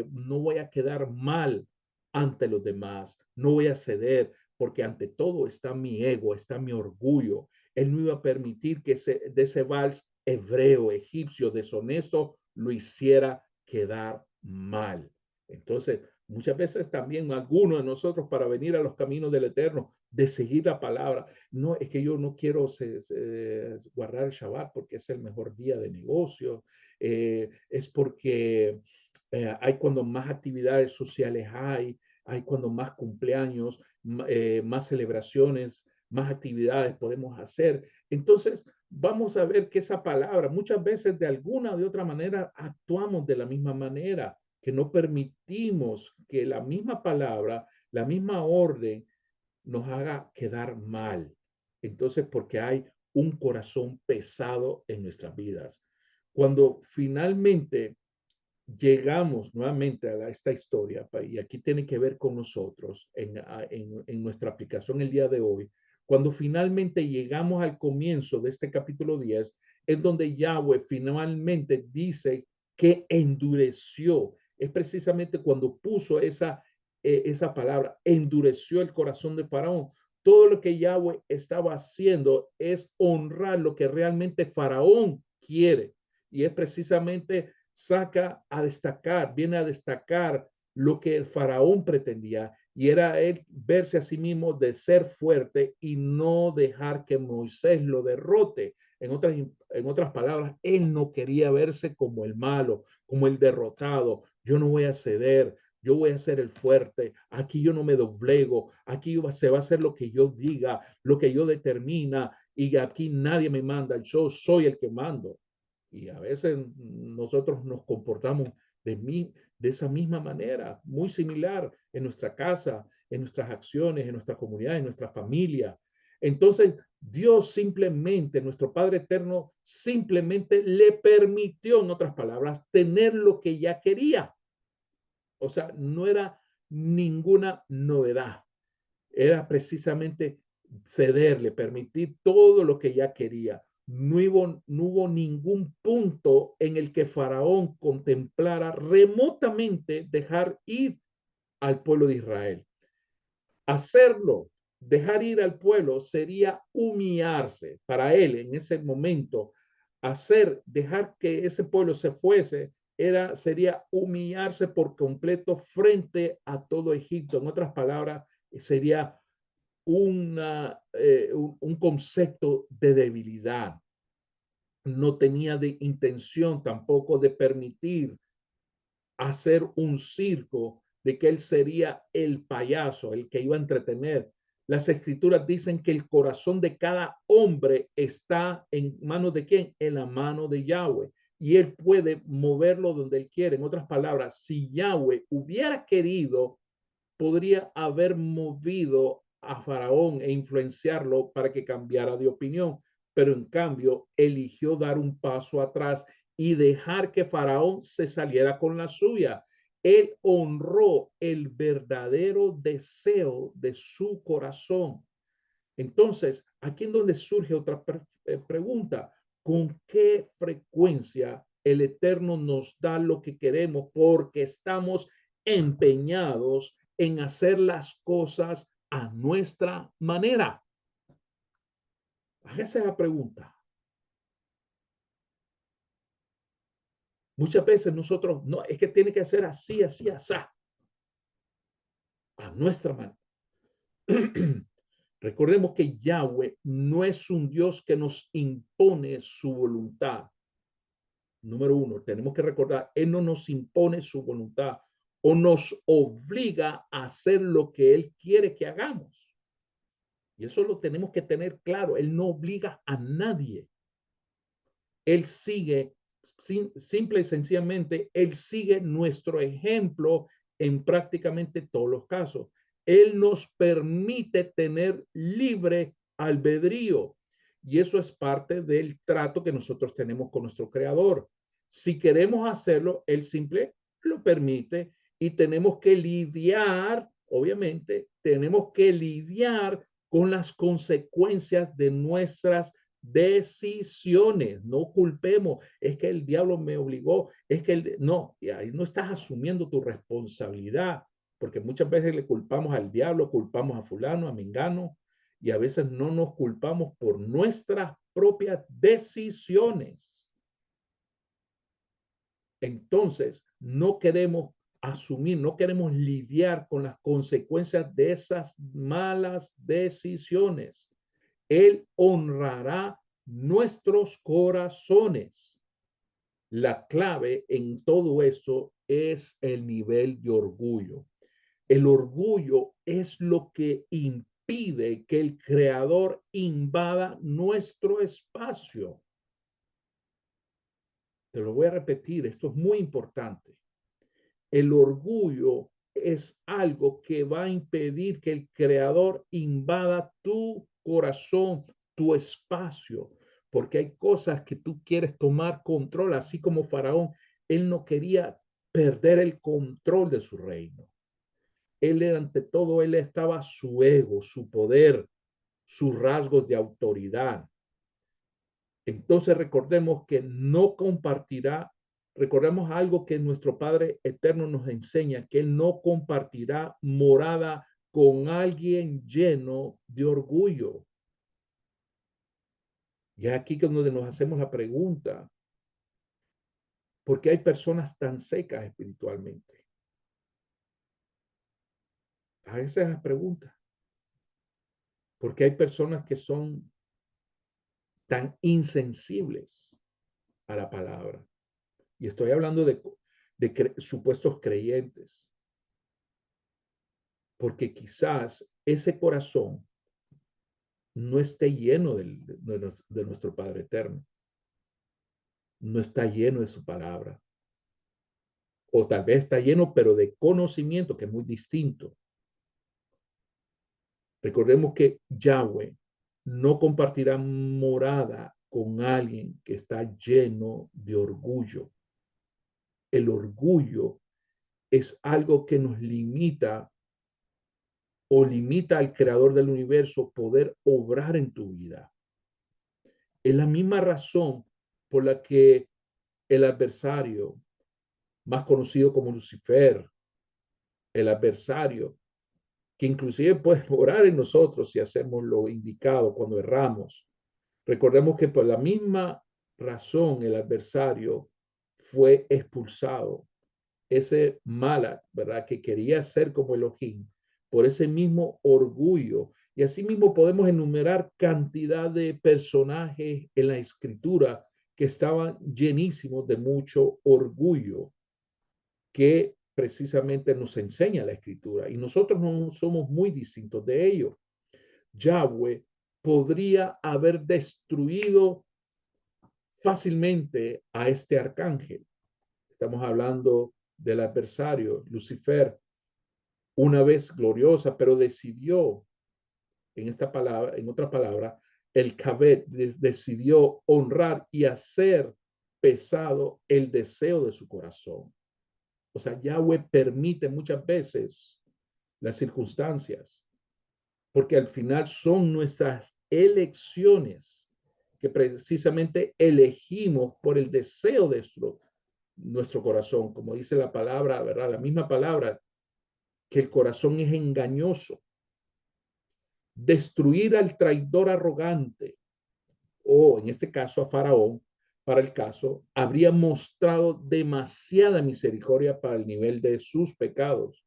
no voy a quedar mal ante los demás. No voy a ceder porque ante todo está mi ego, está mi orgullo. Él no iba a permitir que de ese vals hebreo, egipcio, deshonesto, lo hiciera quedar mal. Entonces, muchas veces también algunos de nosotros para venir a los caminos del Eterno, de seguir la palabra, no es que yo no quiero guardar el Shabbat porque es el mejor día de negocio, es porque hay cuando más actividades sociales hay cuando más cumpleaños, más celebraciones, más actividades podemos hacer. Entonces, vamos a ver que esa palabra, muchas veces de alguna o de otra manera actuamos de la misma manera, que no permitimos que la misma palabra, la misma orden nos haga quedar mal. Entonces, porque hay un corazón pesado en nuestras vidas. Cuando finalmente llegamos nuevamente a esta historia, y aquí tiene que ver con nosotros en nuestra aplicación el día de hoy, cuando finalmente llegamos al comienzo de este capítulo 10, es donde Yahweh finalmente dice que endureció, es precisamente cuando puso esa palabra, endureció el corazón de Faraón. Todo lo que Yahweh estaba haciendo es honrar lo que realmente Faraón quiere, y es precisamente viene a destacar lo que el faraón pretendía, y era él verse a sí mismo de ser fuerte y no dejar que Moisés lo derrote. En otras palabras, él no quería verse como el malo, como el derrotado. Yo no voy a ceder, yo voy a ser el fuerte, aquí yo no me doblego, aquí se va a hacer lo que yo diga, lo que yo determina, y aquí nadie me manda, yo soy el que mando. Y a veces nosotros nos comportamos de esa misma manera, muy similar en nuestra casa, en nuestras acciones, en nuestra comunidad, en nuestra familia. Entonces, Dios simplemente, nuestro Padre Eterno, simplemente le permitió, en otras palabras, tener lo que ya quería. O sea, no era ninguna novedad. Era precisamente cederle, permitir todo lo que ya quería. No hubo ningún punto en el que Faraón contemplara remotamente dejar ir al pueblo de Israel. Hacerlo, dejar ir al pueblo, sería humillarse para él en ese momento. Dejar que ese pueblo se fuese, sería humillarse por completo frente a todo Egipto. En otras palabras, sería un concepto de debilidad. No tenía de intención tampoco de permitir hacer un circo, de que él sería el payaso, el que iba a entretener. Las escrituras dicen que el corazón de cada hombre está en manos de quién? En la mano de Yahweh. Y él puede moverlo donde él quiere. En otras palabras, si Yahweh hubiera querido, podría haber movido a Faraón e influenciarlo para que cambiara de opinión, pero en cambio eligió dar un paso atrás y dejar que Faraón se saliera con la suya. Él honró el verdadero deseo de su corazón. Entonces, aquí es donde surge otra pregunta. ¿Con qué frecuencia consecuencia, el Eterno nos da lo que queremos porque estamos empeñados en hacer las cosas a nuestra manera. Hágase esa pregunta. Muchas veces nosotros, no, es que tiene que ser así, así, así, a nuestra manera. Recordemos que Yahweh no es un Dios que nos impone su voluntad. Número uno, tenemos que recordar, Él no nos impone su voluntad o nos obliga a hacer lo que Él quiere que hagamos. Y eso lo tenemos que tener claro. Él no obliga a nadie. Él sigue, simple y sencillamente, Él sigue nuestro ejemplo en prácticamente todos los casos. Él nos permite tener libre albedrío. Y eso es parte del trato que nosotros tenemos con nuestro creador. Si queremos hacerlo, Él simple lo permite y tenemos que lidiar, obviamente, tenemos que lidiar con las consecuencias de nuestras decisiones. No culpemos, es que el diablo me obligó, es que no, y ahí no estás asumiendo tu responsabilidad, porque muchas veces le culpamos al diablo, culpamos a fulano, a mengano, y a veces no nos culpamos por nuestras propias decisiones. Entonces, no queremos asumir, no queremos lidiar con las consecuencias de esas malas decisiones. Él honrará nuestros corazones. La clave en todo esto es el nivel de orgullo. El orgullo es lo que impide que el creador invada nuestro espacio. Te lo voy a repetir, esto es muy importante. El orgullo es algo que va a impedir que el creador invada tu corazón, tu espacio, porque hay cosas que tú quieres tomar control, así como Faraón, él no quería perder el control de su reino. Él ante todo, él estaba su ego, su poder, sus rasgos de autoridad. Entonces recordemos que no compartirá, recordemos algo que nuestro Padre Eterno nos enseña, que Él no compartirá morada con alguien lleno de orgullo. Y es aquí que es donde nos hacemos la pregunta, ¿por qué hay personas tan secas espiritualmente? A esa es la pregunta. ¿Por qué hay personas que son tan insensibles a la palabra? Y estoy hablando de supuestos creyentes. Porque quizás ese corazón no esté lleno de nuestro Padre Eterno, no está lleno de su palabra, o tal vez está lleno, pero de conocimiento, que es muy distinto. Recordemos que Yahweh no compartirá morada con alguien que está lleno de orgullo. El orgullo es algo que nos limita o limita al creador del universo poder obrar en tu vida. Es la misma razón por la que el adversario, más conocido como Lucifer, el adversario, que inclusive puede orar en nosotros si hacemos lo indicado cuando erramos. Recordemos que por la misma razón el adversario fue expulsado. Ese Malak, ¿verdad? Que quería ser como Elohim, por ese mismo orgullo. Y asimismo podemos enumerar cantidad de personajes en la escritura que estaban llenísimos de mucho orgullo, que precisamente nos enseña la escritura. Y nosotros no somos muy distintos de ellos. Yahweh podría haber destruido fácilmente a este arcángel. Estamos hablando del adversario, Lucifer, una vez gloriosa, pero decidió, en esta palabra, en otra palabra, el Kabet decidió honrar y hacer pesado el deseo de su corazón. O sea, Yahweh permite muchas veces las circunstancias, porque al final son nuestras elecciones que precisamente elegimos por el deseo de nuestro corazón, como dice la palabra, ¿verdad? La misma palabra, que el corazón es engañoso. Destruir al traidor arrogante, o en este caso a Faraón, para el caso, habría mostrado demasiada misericordia para el nivel de sus pecados.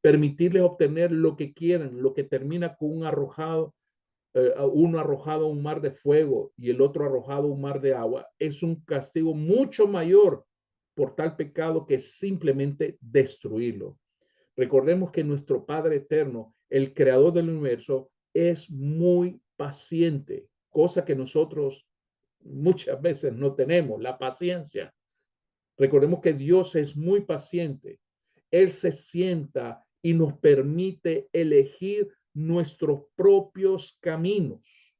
Permitirles obtener lo que quieran, lo que termina con uno arrojado a un mar de fuego y el otro arrojado a un mar de agua, es un castigo mucho mayor por tal pecado que simplemente destruirlo. Recordemos que nuestro Padre eterno, el creador del universo, es muy paciente, cosa que nosotros muchas veces no tenemos, la paciencia. Recordemos que Dios es muy paciente. Él se sienta y nos permite elegir nuestros propios caminos,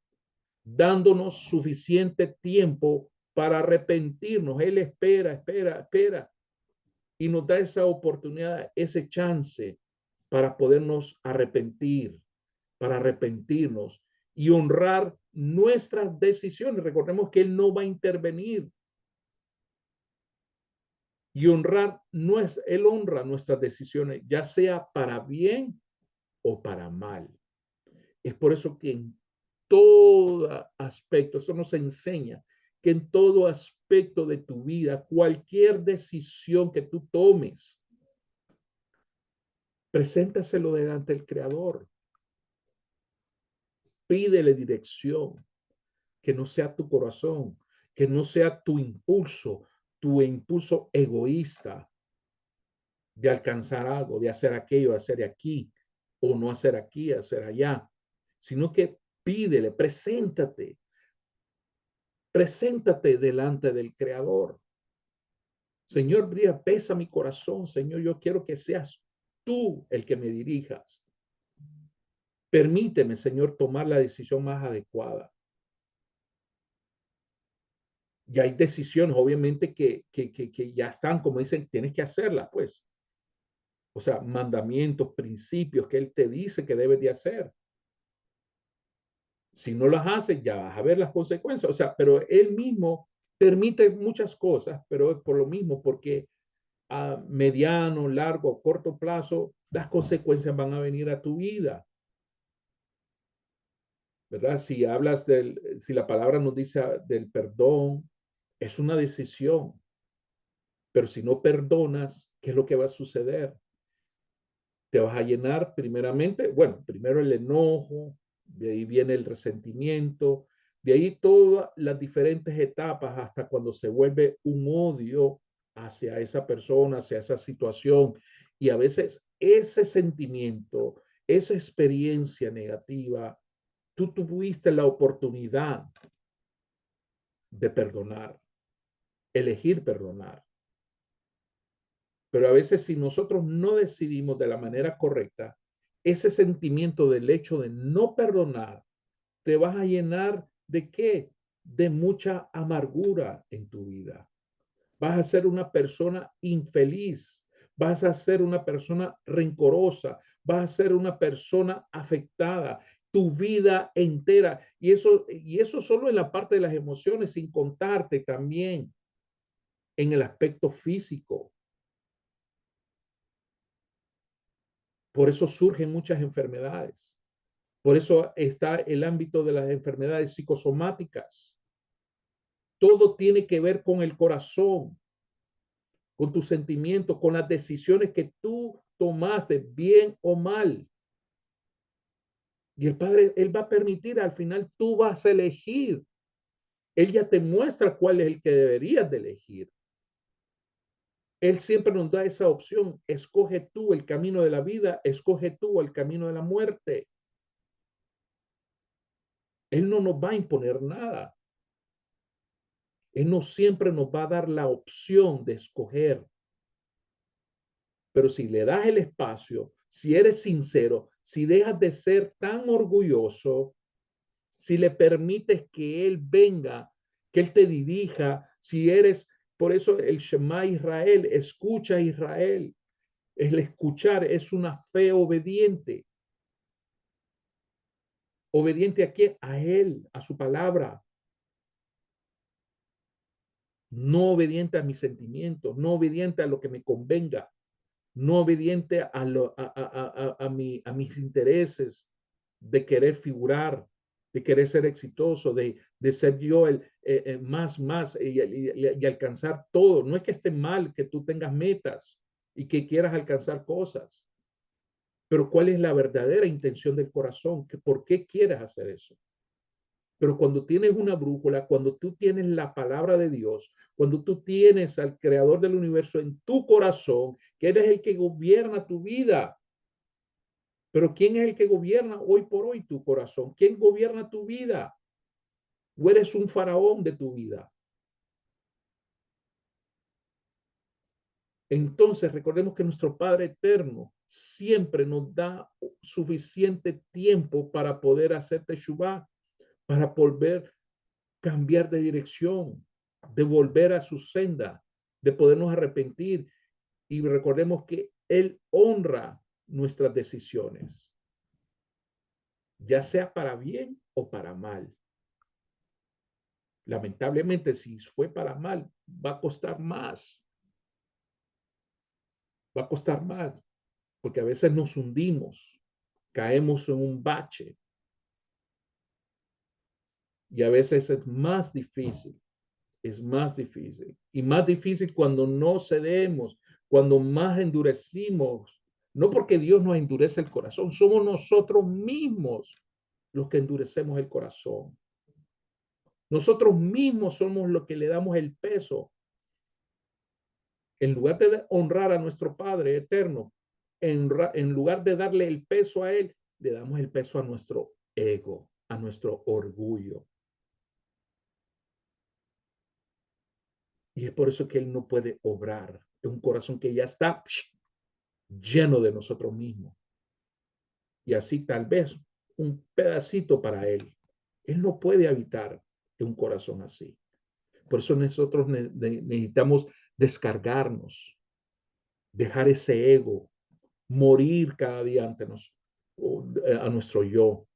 dándonos suficiente tiempo para arrepentirnos. Él espera y nos da esa oportunidad, ese chance para podernos arrepentir, para arrepentirnos y honrar nuestras decisiones. Recordemos que Él no va a intervenir y Él honra nuestras decisiones, ya sea para bien o para mal. Es por eso que en todo aspecto, eso nos enseña que en todo aspecto de tu vida, cualquier decisión que tú tomes, preséntaselo delante del Creador. Pídele dirección, que no sea tu corazón, que no sea tu impulso egoísta de alcanzar algo, de hacer aquello, de hacer aquí, o no hacer aquí, hacer allá, sino que pídele, preséntate delante del Creador. Señor, brilla, pesa mi corazón, Señor, yo quiero que seas tú el que me dirijas. Permíteme, Señor, tomar la decisión más adecuada. Y hay decisiones, obviamente, que ya están, como dicen, tienes que hacerlas, pues. O sea, mandamientos, principios que Él te dice que debes de hacer. Si no las haces, ya vas a ver las consecuencias. O sea, pero Él mismo permite muchas cosas, pero es por lo mismo, porque a mediano, largo, corto plazo, las consecuencias van a venir a tu vida. ¿Verdad? Si la palabra nos dice del perdón, es una decisión. Pero si no perdonas, ¿qué es lo que va a suceder? Te vas a llenar primeramente, bueno, primero el enojo, de ahí viene el resentimiento, de ahí todas las diferentes etapas hasta cuando se vuelve un odio hacia esa persona, hacia esa situación. Y a veces ese sentimiento, esa experiencia negativa, tú tuviste la oportunidad de perdonar, elegir perdonar. Pero a veces si nosotros no decidimos de la manera correcta, ese sentimiento del hecho de no perdonar, te vas a llenar de qué? De mucha amargura en tu vida. Vas a ser una persona infeliz, vas a ser una persona rencorosa, vas a ser una persona afectada, tu vida entera. Y eso solo en la parte de las emociones, sin contarte también en el aspecto físico. Por eso surgen muchas enfermedades. Por eso está el ámbito de las enfermedades psicosomáticas. Todo tiene que ver con el corazón, con tus sentimientos, con las decisiones que tú tomaste, bien o mal. Y el Padre, Él va a permitir, al final tú vas a elegir. Él ya te muestra cuál es el que deberías de elegir. Él siempre nos da esa opción. Escoge tú el camino de la vida, escoge tú el camino de la muerte. Él no nos va a imponer nada. Él no siempre nos va a dar la opción de escoger. Pero si le das el espacio, si eres sincero, si dejas de ser tan orgulloso, si le permites que Él venga, que Él te dirija, si eres, por eso el Shema Israel, escucha a Israel. El escuchar es una fe obediente. ¿Obediente a qué? A Él, a su palabra. no obediente a mis sentimientos, no obediente a lo que me convenga, no obediente a mis intereses de querer figurar, de querer ser exitoso, de ser yo el más y alcanzar todo. No es que esté mal que tú tengas metas y que quieras alcanzar cosas, pero ¿cuál es la verdadera intención del corazón? ¿Por qué quieres hacer eso? Pero cuando tienes una brújula, cuando tú tienes la palabra de Dios, cuando tú tienes al creador del universo en tu corazón, que eres el que gobierna tu vida. Pero ¿quién es el que gobierna hoy por hoy tu corazón? ¿Quién gobierna tu vida? ¿O eres un faraón de tu vida? Entonces, recordemos que nuestro Padre Eterno siempre nos da suficiente tiempo para poder hacer teshuvá, para volver cambiar de dirección, de volver a su senda, de podernos arrepentir. Y recordemos que Él honra nuestras decisiones, ya sea para bien o para mal. Lamentablemente, si fue para mal, va a costar más, va a costar más, porque a veces nos hundimos, caemos en un bache y a veces es más difícil y más difícil cuando no cedemos, cuando más endurecimos, no porque Dios nos endurece el corazón, somos nosotros mismos los que endurecemos el corazón. Nosotros mismos somos los que le damos el peso. En lugar de honrar a nuestro Padre eterno, en lugar de darle el peso a Él, le damos el peso a nuestro ego, a nuestro orgullo. Y es por eso que Él no puede obrar en un corazón que ya está lleno de nosotros mismos. Y así tal vez un pedacito para Él. Él no puede habitar en un corazón así. Por eso nosotros necesitamos descargarnos, dejar ese ego, morir cada día ante a nuestro yo.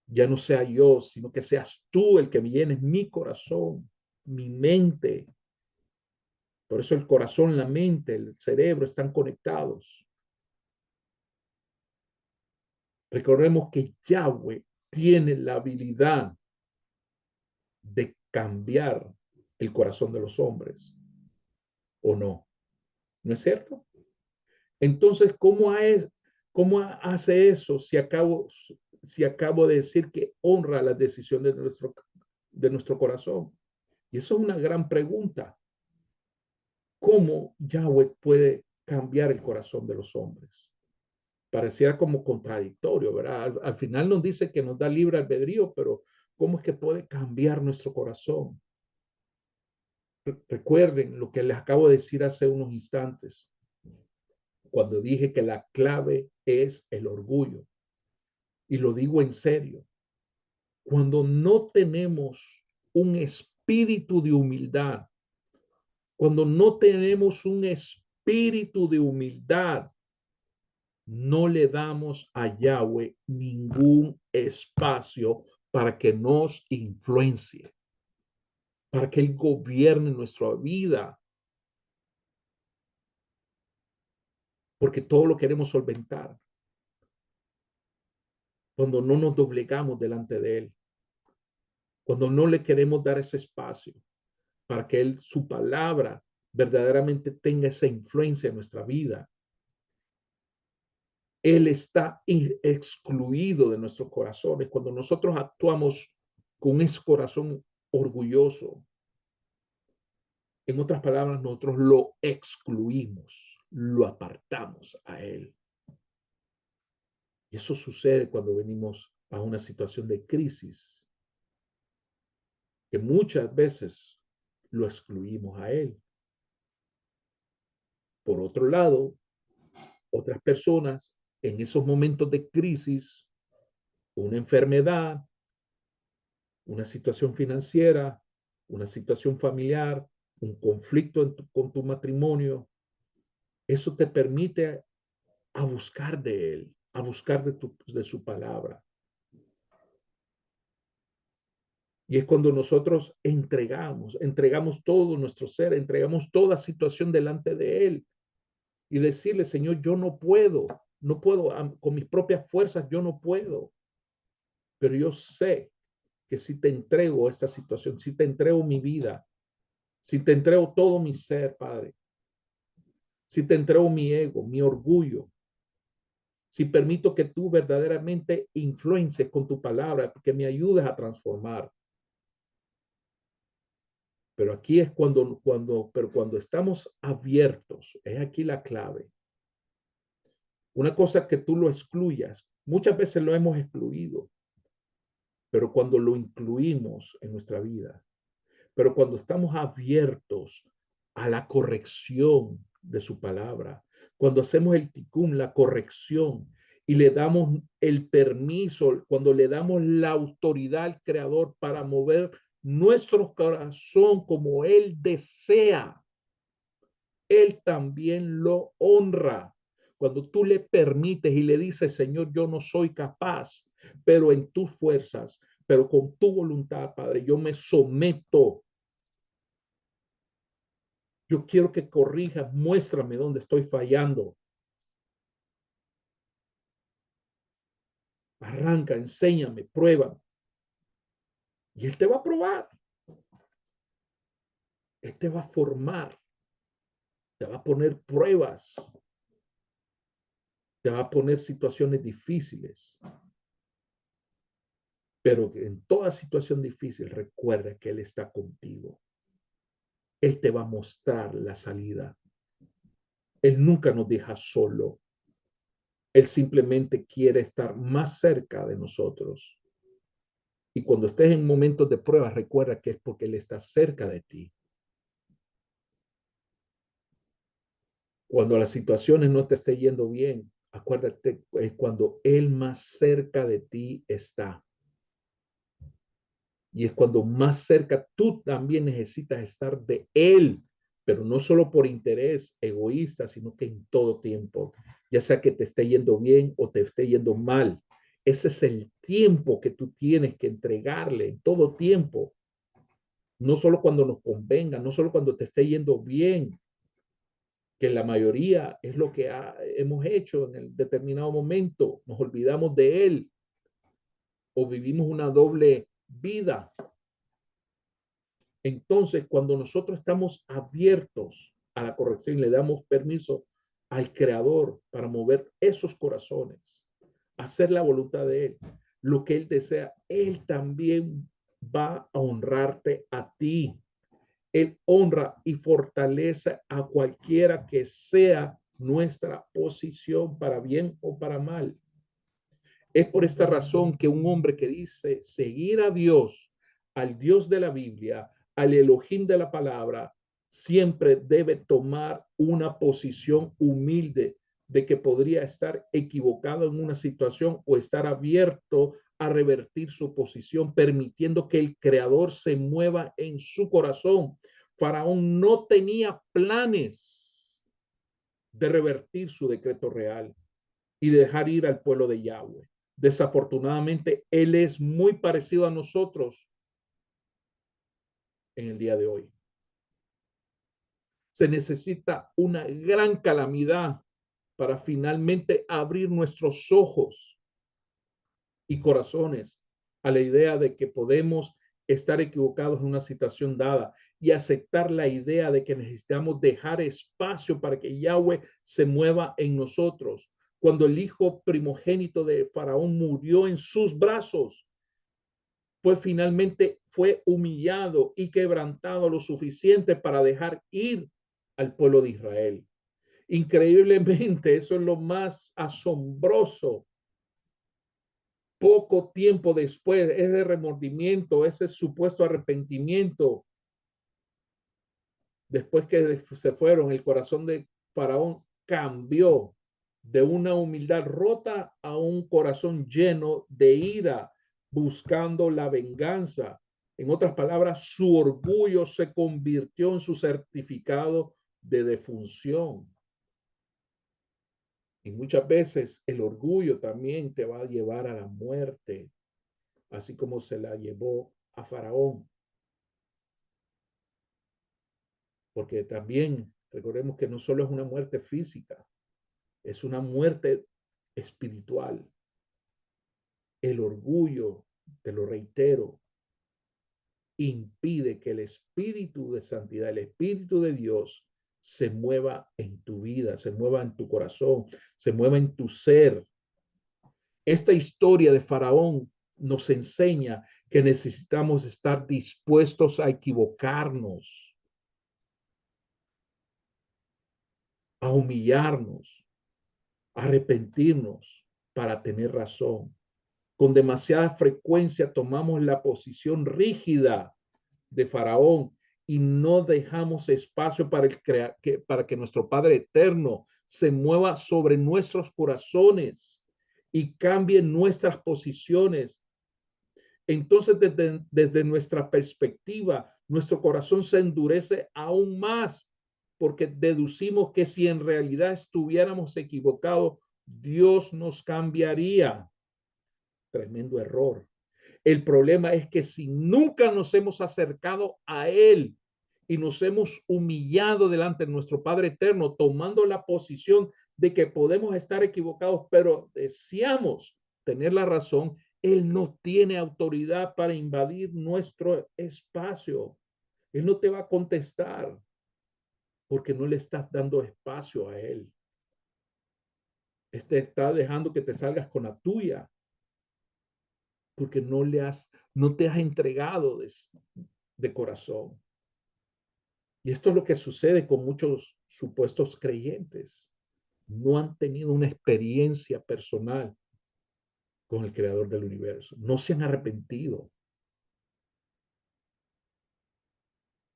Ya no sea yo, sino que seas tú el que me llenes mi corazón, mi mente. Por eso el corazón, la mente, el cerebro están conectados. Recordemos que Yahweh tiene la habilidad de cambiar el corazón de los hombres, ¿o no? ¿No es cierto? Entonces, ¿cómo hace eso si acabo de decir que honra las decisiones de nuestro corazón? Y eso es una gran pregunta. ¿Cómo Yahweh puede cambiar el corazón de los hombres? Pareciera como contradictorio, ¿verdad? Al final nos dice que nos da libre albedrío, pero ¿cómo es que puede cambiar nuestro corazón? Recuerden lo que les acabo de decir hace unos instantes, cuando dije que la clave es el orgullo. Y lo digo en serio. Cuando no tenemos un espíritu de humildad, cuando no tenemos un espíritu de humildad, no le damos a Yahweh ningún espacio para que nos influencie, para que Él gobierne nuestra vida, porque todo lo queremos solventar cuando no nos doblegamos delante de Él, cuando no le queremos dar ese espacio para que Él, su palabra, verdaderamente tenga esa influencia en nuestra vida. Él está excluido de nuestros corazones. Cuando nosotros actuamos con ese corazón orgulloso, en otras palabras, nosotros lo excluimos, lo apartamos a Él. Y eso sucede cuando venimos a una situación de crisis, que muchas veces lo excluimos a Él. Por otro lado, otras personas en esos momentos de crisis, una enfermedad, una situación financiera, una situación familiar, un conflicto con tu matrimonio, eso te permite a buscar de Él, a buscar de su palabra. Y es cuando nosotros entregamos todo nuestro ser, entregamos toda situación delante de Él y decirle, Señor, yo no puedo, con mis propias fuerzas, yo no puedo, pero yo sé que si te entrego esta situación, si te entrego mi vida, si te entrego todo mi ser, Padre, si te entrego mi ego, mi orgullo, si permito que tú verdaderamente influencies con tu palabra, que me ayudes a transformar. Pero aquí es cuando estamos abiertos, es aquí la clave. Una cosa que tú lo excluyas, muchas veces lo hemos excluido, pero cuando lo incluimos en nuestra vida, pero cuando estamos abiertos a la corrección de su palabra, cuando hacemos el tikkun, la corrección, y le damos el permiso, cuando le damos la autoridad al Creador para mover nuestro corazón como Él desea, Él también lo honra. Cuando tú le permites y le dices, Señor, yo no soy capaz, pero en tus fuerzas, pero con tu voluntad, Padre, yo me someto. Yo quiero que corrijas, muéstrame dónde estoy fallando. Arranca, enséñame, prueba. Y Él te va a probar. Él te va a formar. Te va a poner pruebas. Te va a poner situaciones difíciles. Pero en toda situación difícil, recuerda que Él está contigo. Él te va a mostrar la salida. Él nunca nos deja solo. Él simplemente quiere estar más cerca de nosotros. Y cuando estés en momentos de prueba, recuerda que es porque Él está cerca de ti. Cuando las situaciones no te estén yendo bien, acuérdate, es cuando Él más cerca de ti está. Y es cuando más cerca tú también necesitas estar de Él, pero no solo por interés egoísta, sino que en todo tiempo, ya sea que te esté yendo bien o te esté yendo mal. Ese es el tiempo que tú tienes que entregarle en todo tiempo, no solo cuando nos convenga, no solo cuando te esté yendo bien, que la mayoría es lo que hemos hecho en el determinado momento, nos olvidamos de Él o vivimos una doble vida. Entonces, cuando nosotros estamos abiertos a la corrección y le damos permiso al Creador para mover esos corazones, hacer la voluntad de Él, lo que Él desea, Él también va a honrarte a ti. Él honra y fortalece a cualquiera que sea nuestra posición para bien o para mal. Es por esta razón que un hombre que dice seguir a Dios, al Dios de la Biblia, al Elohim de la palabra, siempre debe tomar una posición humilde de que podría estar equivocado en una situación o estar abierto a revertir su posición, permitiendo que el Creador se mueva en su corazón. Faraón no tenía planes de revertir su decreto real y dejar ir al pueblo de Yahweh. Desafortunadamente, Él es muy parecido a nosotros en el día de hoy. Se necesita una gran calamidad para finalmente abrir nuestros ojos y corazones a la idea de que podemos estar equivocados en una situación dada y aceptar la idea de que necesitamos dejar espacio para que Yahweh se mueva en nosotros. Cuando el hijo primogénito de Faraón murió en sus brazos, pues finalmente fue humillado y quebrantado lo suficiente para dejar ir al pueblo de Israel. Increíblemente, eso es lo más asombroso. Poco tiempo después, ese remordimiento, ese supuesto arrepentimiento, después que se fueron, el corazón de Faraón cambió de una humildad rota a un corazón lleno de ira, buscando la venganza. En otras palabras, su orgullo se convirtió en su certificado de defunción. Y muchas veces el orgullo también te va a llevar a la muerte, así como se la llevó a Faraón, porque también recordemos que no solo es una muerte física, es una muerte espiritual. El orgullo, te lo reitero, impide que el espíritu de santidad, el espíritu de Dios, se mueva en tu vida, se mueva en tu corazón, se mueva en tu ser. Esta historia de Faraón nos enseña que necesitamos estar dispuestos a equivocarnos, a humillarnos, a arrepentirnos para tener razón. Con demasiada frecuencia tomamos la posición rígida de Faraón y no dejamos espacio para, para que nuestro Padre Eterno se mueva sobre nuestros corazones y cambie nuestras posiciones. Entonces, desde nuestra perspectiva, nuestro corazón se endurece aún más porque deducimos que si en realidad estuviéramos equivocados, Dios nos cambiaría. Tremendo error. El problema es que si nunca nos hemos acercado a Él y nos hemos humillado delante de nuestro Padre Eterno, tomando la posición de que podemos estar equivocados, pero deseamos tener la razón, Él no tiene autoridad para invadir nuestro espacio. Él no te va a contestar porque no le estás dando espacio a Él. Este está dejando que te salgas con la tuya porque no te has entregado de corazón. Y esto es lo que sucede con muchos supuestos creyentes. No han tenido una experiencia personal con el creador del universo. No se han arrepentido.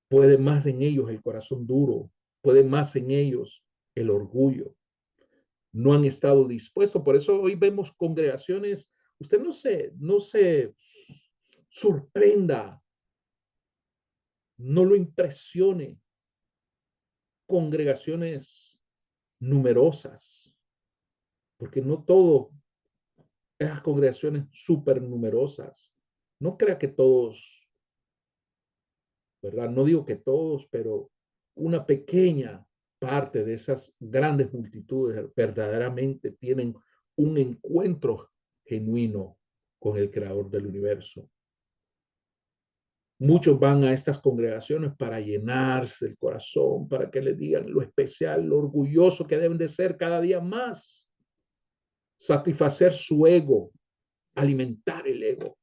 Puede más en ellos el corazón duro. Puede más en ellos el orgullo. No han estado dispuestos. Por eso hoy vemos congregaciones. Usted no se sorprenda. No lo impresione. Congregaciones numerosas, porque no todo, esas congregaciones súper numerosas, no crea que todos, ¿verdad? No digo que todos, pero una pequeña parte de esas grandes multitudes verdaderamente tienen un encuentro genuino con el creador del universo. Muchos van a estas congregaciones para llenarse el corazón, para que les digan lo especial, lo orgulloso que deben de ser cada día más. Satisfacer su ego, alimentar el ego.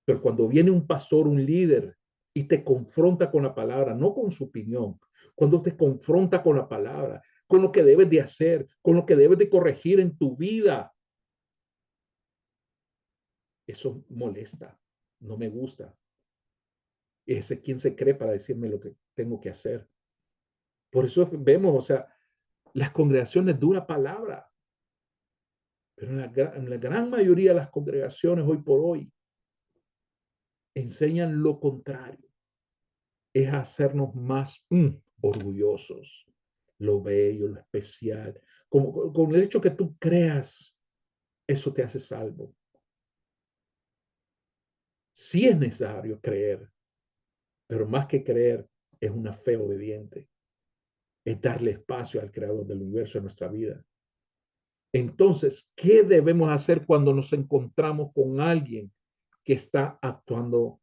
Pero cuando viene un pastor, un líder, y te confronta con la palabra, no con su opinión, cuando te confronta con la palabra, con lo que debes de hacer, con lo que debes de corregir en tu vida, eso molesta, no me gusta. Ese quien se cree para decirme lo que tengo que hacer. Por eso vemos, o sea, las congregaciones dura palabra, pero en la gran mayoría de las congregaciones hoy por hoy enseñan lo contrario, es hacernos más orgullosos, lo bello, lo especial. Como, con el hecho que tú creas, eso te hace salvo. Sí es necesario creer, pero más que creer, es una fe obediente. Es darle espacio al creador del universo en nuestra vida. Entonces, ¿qué debemos hacer cuando nos encontramos con alguien que está actuando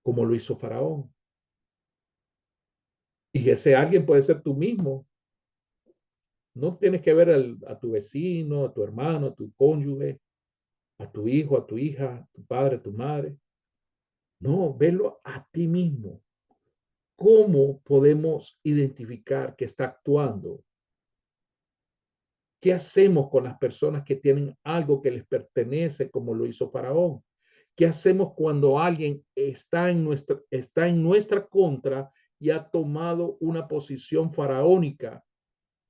como lo hizo Faraón? Y ese alguien puede ser tú mismo. No tienes que ver a tu vecino, a tu hermano, a tu cónyuge, a tu hijo, a tu hija, a tu padre, a tu madre. No, velo a ti mismo. ¿Cómo podemos identificar que está actuando? ¿Qué hacemos con las personas que tienen algo que les pertenece, como lo hizo Faraón? ¿Qué hacemos cuando alguien está en nuestra contra y ha tomado una posición faraónica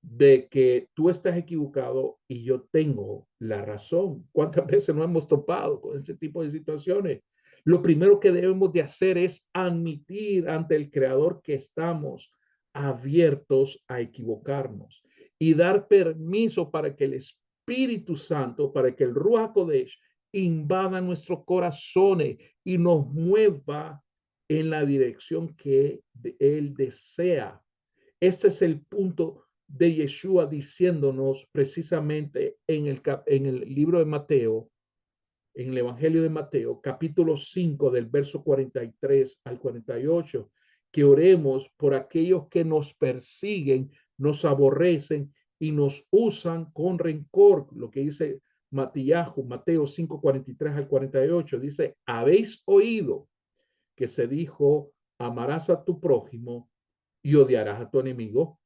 de que tú estás equivocado y yo tengo la razón? ¿Cuántas veces nos hemos topado con ese tipo de situaciones? Lo primero que debemos de hacer es admitir ante el Creador que estamos abiertos a equivocarnos y dar permiso para que el Espíritu Santo, para que el Ruach HaKodesh invada nuestros corazones y nos mueva en la dirección que Él desea. Este es el punto de Yeshua diciéndonos precisamente en el libro de Mateo, en el Evangelio de Mateo, capítulo 5, del verso 43 al 48, que oremos por aquellos que nos persiguen, nos aborrecen y nos usan con rencor. Lo que dice Mateo 5, 43 al 48, dice, habéis oído que se dijo, amarás a tu prójimo y odiarás a tu enemigo.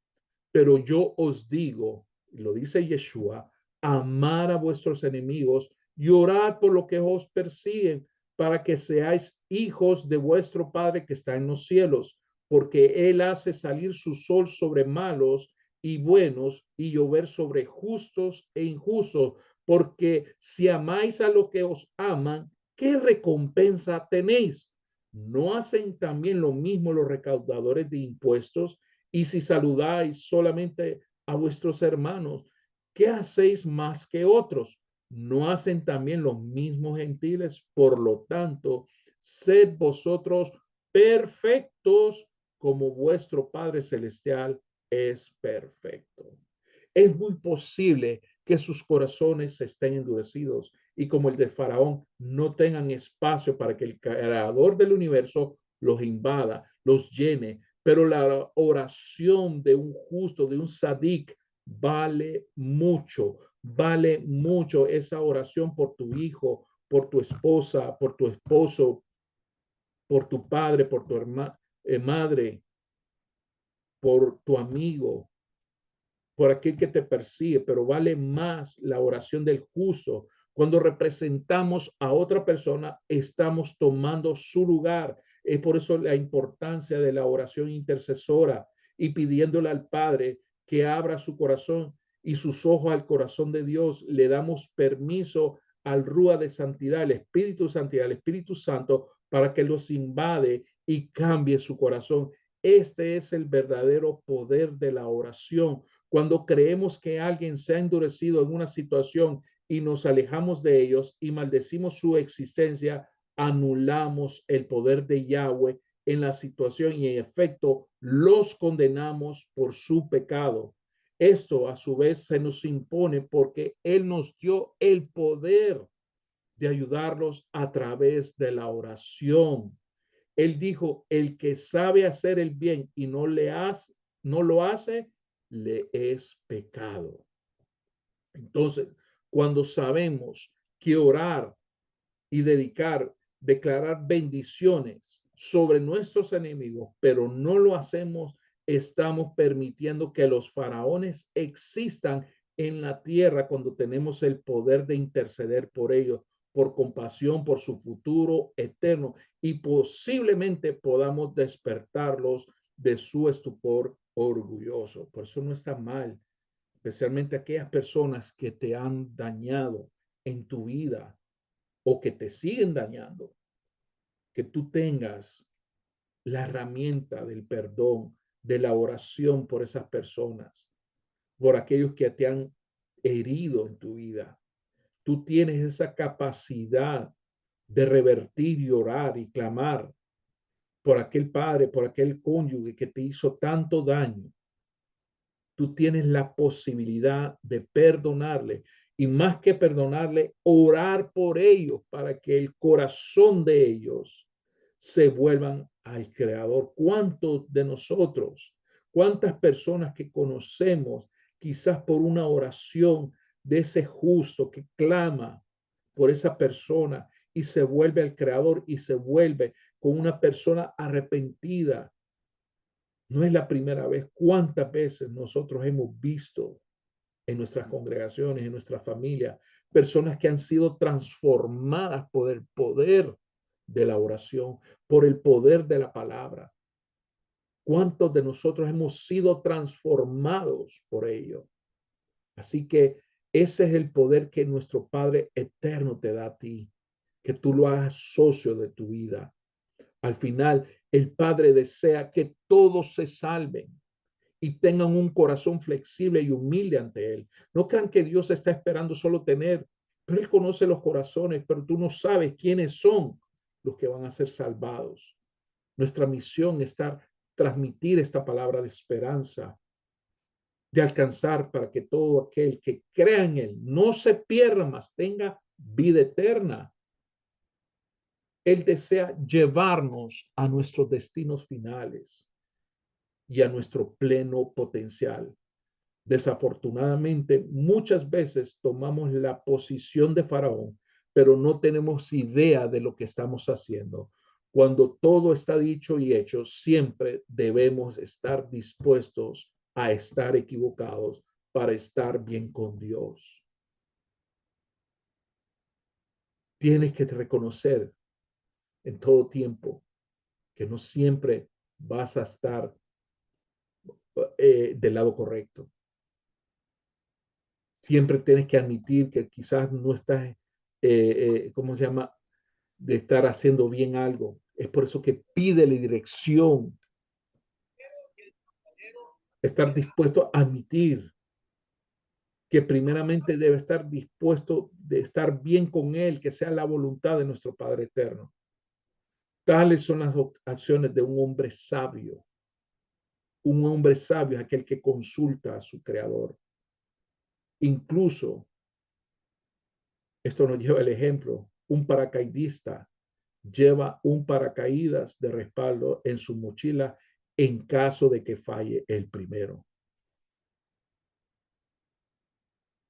Pero yo os digo, lo dice Yeshua, amar a vuestros enemigos y orar por lo que os persiguen, para que seáis hijos de vuestro Padre que está en los cielos, porque Él hace salir su sol sobre malos y buenos y llover sobre justos e injustos, porque si amáis a los que os aman, ¿qué recompensa tenéis? ¿No hacen también lo mismo los recaudadores de impuestos? Y si saludáis solamente a vuestros hermanos, ¿qué hacéis más que otros? ¿No hacen también los mismos gentiles? Por lo tanto, sed vosotros perfectos como vuestro Padre Celestial es perfecto. Es muy posible que sus corazones estén endurecidos y como el de Faraón no tengan espacio para que el creador del universo los invada, los llene, pero la oración de un justo, de un sadik, vale mucho esa oración por tu hijo, por tu esposa, por tu esposo, por tu padre, por tu madre, por tu amigo, por aquel que te persigue, pero vale más la oración del justo. Cuando representamos a otra persona, estamos tomando su lugar. Es por eso la importancia de la oración intercesora y pidiéndole al Padre que abra su corazón y sus ojos al corazón de Dios. Le damos permiso al Rúa de Santidad, el Espíritu de Santidad, el Espíritu Santo, para que los invade y cambie su corazón. Este es el verdadero poder de la oración. Cuando creemos que alguien se ha endurecido en una situación y nos alejamos de ellos y maldecimos su existencia, anulamos el poder de Yahweh en la situación y en efecto los condenamos por su pecado. Esto a su vez se nos impone porque Él nos dio el poder de ayudarlos a través de la oración. Él dijo, el que sabe hacer el bien y no lo hace, le es pecado. Entonces, cuando sabemos que orar y declarar bendiciones sobre nuestros enemigos, pero no lo hacemos, estamos permitiendo que los faraones existan en la tierra cuando tenemos el poder de interceder por ellos, por compasión, por su futuro eterno y posiblemente podamos despertarlos de su estupor orgulloso. Por eso no está mal, especialmente aquellas personas que te han dañado en tu vida o que te siguen dañando, que tú tengas la herramienta del perdón, de la oración por esas personas, por aquellos que te han herido en tu vida. Tú tienes esa capacidad de revertir y orar y clamar por aquel padre, por aquel cónyuge que te hizo tanto daño. Tú tienes la posibilidad de perdonarle y más que perdonarle, orar por ellos para que el corazón de ellos se vuelvan al Creador. ¿Cuántos de nosotros, cuántas personas que conocemos, quizás por una oración de ese justo que clama por esa persona y se vuelve al Creador y se vuelve con una persona arrepentida? No es la primera vez. ¿Cuántas veces nosotros hemos visto en nuestras congregaciones, en nuestra familia, personas que han sido transformadas por el poder de la oración, por el poder de la palabra? ¿Cuántos de nosotros hemos sido transformados por ello? Así que ese es el poder que nuestro Padre eterno te da a ti, que tú lo hagas socio de tu vida. Al final, el Padre desea que todos se salven y tengan un corazón flexible y humilde ante Él. No crean que Dios está esperando solo tener Pero Él conoce los corazones, pero tú no sabes quiénes son los que van a ser salvados. Nuestra misión es transmitir esta palabra de esperanza, de alcanzar para que todo aquel que crea en Él no se pierda, mas tenga vida eterna. Él desea llevarnos a nuestros destinos finales y a nuestro pleno potencial. Desafortunadamente, muchas veces tomamos la posición de Faraón, pero no tenemos idea de lo que estamos haciendo. Cuando todo está dicho y hecho, siempre debemos estar dispuestos a estar equivocados para estar bien con Dios. Tienes que reconocer en todo tiempo que no siempre vas a estar del lado correcto. Siempre tienes que admitir que quizás no estás, ¿cómo se llama?, de estar haciendo bien algo. Es por eso que pídele dirección, estar dispuesto a admitir que primeramente debe estar dispuesto de estar bien con Él, que sea la voluntad de nuestro Padre Eterno. Tales son las acciones de un hombre sabio. Un hombre sabio es aquel que consulta a su Creador. Incluso, esto nos lleva el ejemplo, un paracaidista lleva un paracaídas de respaldo en su mochila en caso de que falle el primero.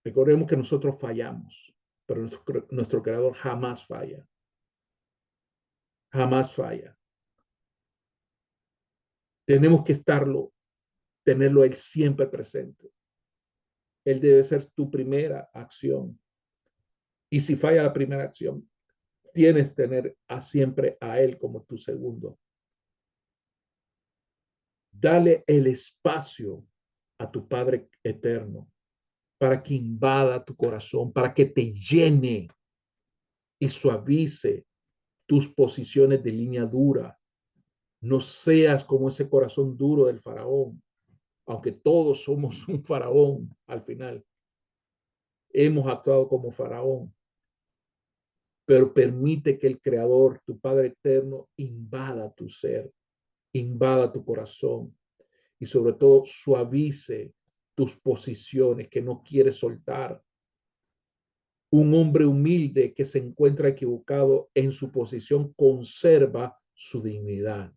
Recordemos que nosotros fallamos, pero nuestro creador jamás falla. Jamás falla. Tenemos que tenerlo él siempre presente. Él debe ser tu primera acción. Y si falla la primera acción, tienes que tener siempre a él como tu segundo. Dale el espacio a tu Padre eterno para que invada tu corazón, para que te llene y suavice tus posiciones de línea dura. No seas como ese corazón duro del faraón, aunque todos somos un faraón al final. Hemos actuado como faraón, pero permite que el Creador, tu Padre eterno, invada tu ser, invada tu corazón y sobre todo suavice tus posiciones que no quieres soltar. Un hombre humilde que se encuentra equivocado en su posición conserva su dignidad.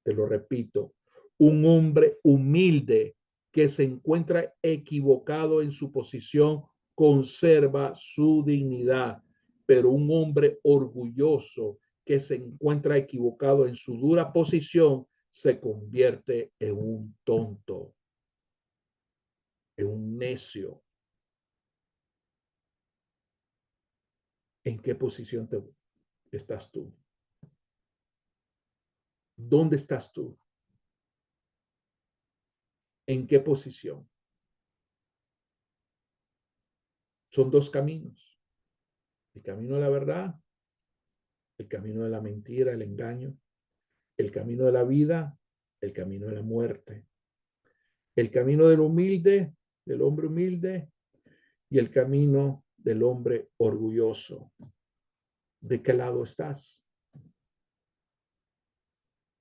Te lo repito, un hombre humilde que se encuentra equivocado en su posición conserva su dignidad, pero un hombre orgulloso que se encuentra equivocado en su dura posición se convierte en un tonto, en un necio. ¿En qué posición estás tú? ¿Dónde estás tú? ¿En qué posición? Son dos caminos. El camino de la verdad, el camino de la mentira, el engaño, el camino de la vida, el camino de la muerte, el camino del humilde, del hombre humilde y el camino del hombre orgulloso. ¿De qué lado estás?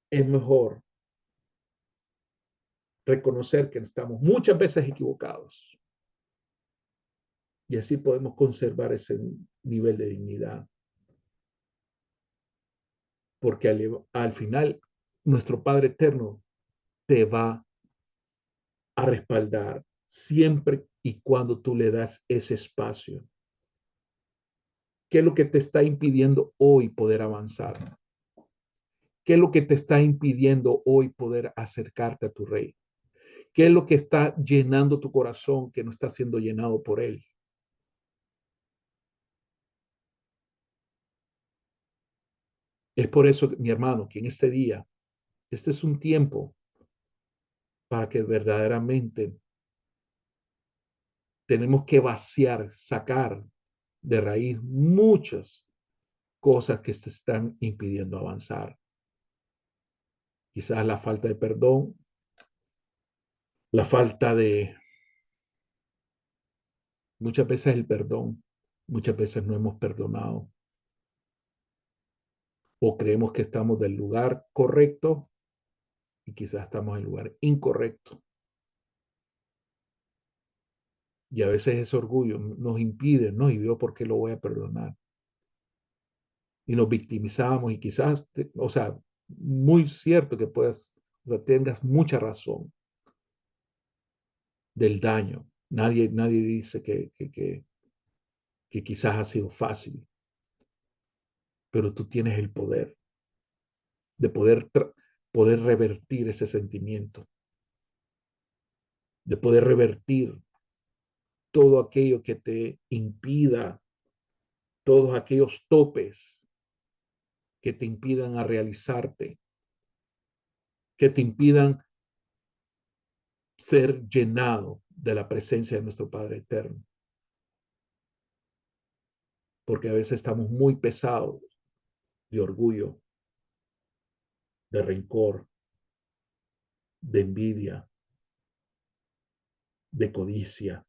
Es mejor reconocer que estamos muchas veces equivocados y así podemos conservar ese nivel de dignidad. Porque al final nuestro Padre Eterno te va a respaldar siempre y cuando tú le das ese espacio. ¿Qué es lo que te está impidiendo hoy poder avanzar? ¿Qué es lo que te está impidiendo hoy poder acercarte a tu rey? ¿Qué es lo que está llenando tu corazón que no está siendo llenado por él? Es por eso, mi hermano, que en este día, este es un tiempo para que verdaderamente tenemos que vaciar, sacar de raíz muchas cosas que te están impidiendo avanzar. Quizás la falta de perdón, la falta de, muchas veces el perdón. Muchas veces no hemos perdonado o creemos que estamos del lugar correcto y quizás estamos en el lugar incorrecto. Y a veces ese orgullo nos impide, no, y yo por qué lo voy a perdonar. Y nos victimizamos y quizás, o sea, muy cierto que puedas, o sea, tengas mucha razón del daño. Nadie dice que quizás ha sido fácil, pero tú tienes el poder de poder revertir ese sentimiento, de poder revertir todo aquello que te impida, todos aquellos topes que te impidan a realizarte, que te impidan ser llenado de la presencia de nuestro Padre Eterno. Porque a veces estamos muy pesados de orgullo, de rencor, de envidia, de codicia.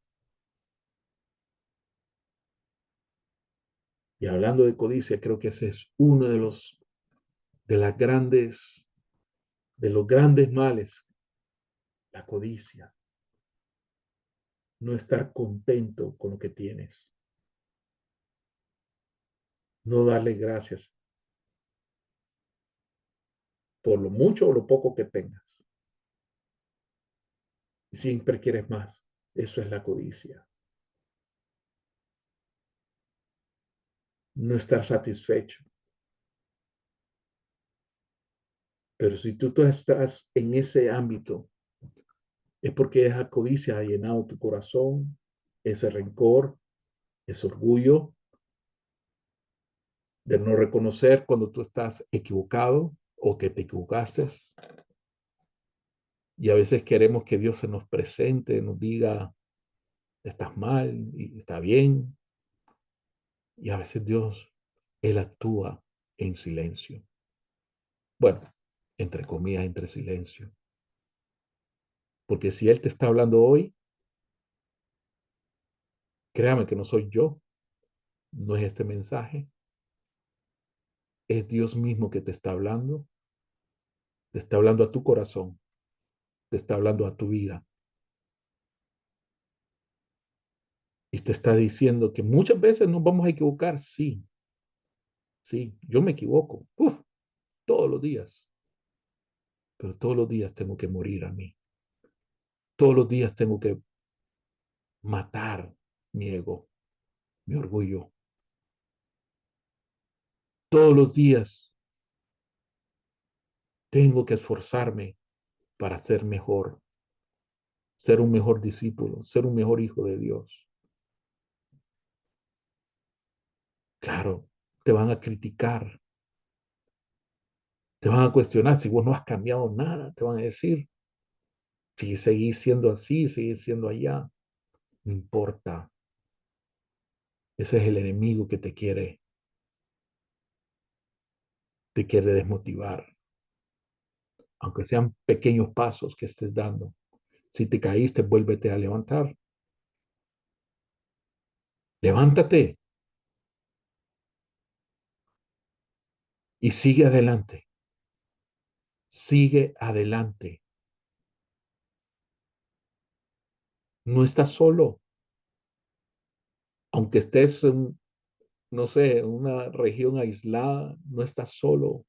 Y hablando de codicia, creo que ese es uno de las grandes, de los grandes males, la codicia. No estar contento con lo que tienes, no darle gracias por lo mucho o lo poco que tengas. Siempre quieres más. Eso es la codicia. No estar satisfecho. Pero si tú estás en ese ámbito, es porque esa codicia ha llenado tu corazón, ese rencor, ese orgullo de no reconocer cuando tú estás equivocado o que te equivocaste. Y a veces queremos que Dios se nos presente, nos diga, estás mal y está bien. Y a veces Dios, Él actúa en silencio. Bueno, entre comillas, entre silencio. Porque si Él te está hablando hoy, créame que no soy yo, no es este mensaje, es Dios mismo que te está hablando a tu corazón, te está hablando a tu vida y te está diciendo que muchas veces nos vamos a equivocar, sí, sí, yo me equivoco, todos los días, pero todos los días tengo que morir a mí, todos los días tengo que matar mi ego, mi orgullo, todos los días tengo que esforzarme para ser mejor, ser un mejor discípulo, ser un mejor hijo de Dios. Claro, te van a criticar, te van a cuestionar si vos no has cambiado nada, te van a decir, si seguís siendo así, seguís siendo allá, no importa. Ese es el enemigo que te quiere desmotivar, aunque sean pequeños pasos que estés dando. Si te caíste, vuélvete a levantar. Levántate y sigue adelante. Sigue adelante. No estás solo, aunque estés en, no sé, en una región aislada, no estás solo.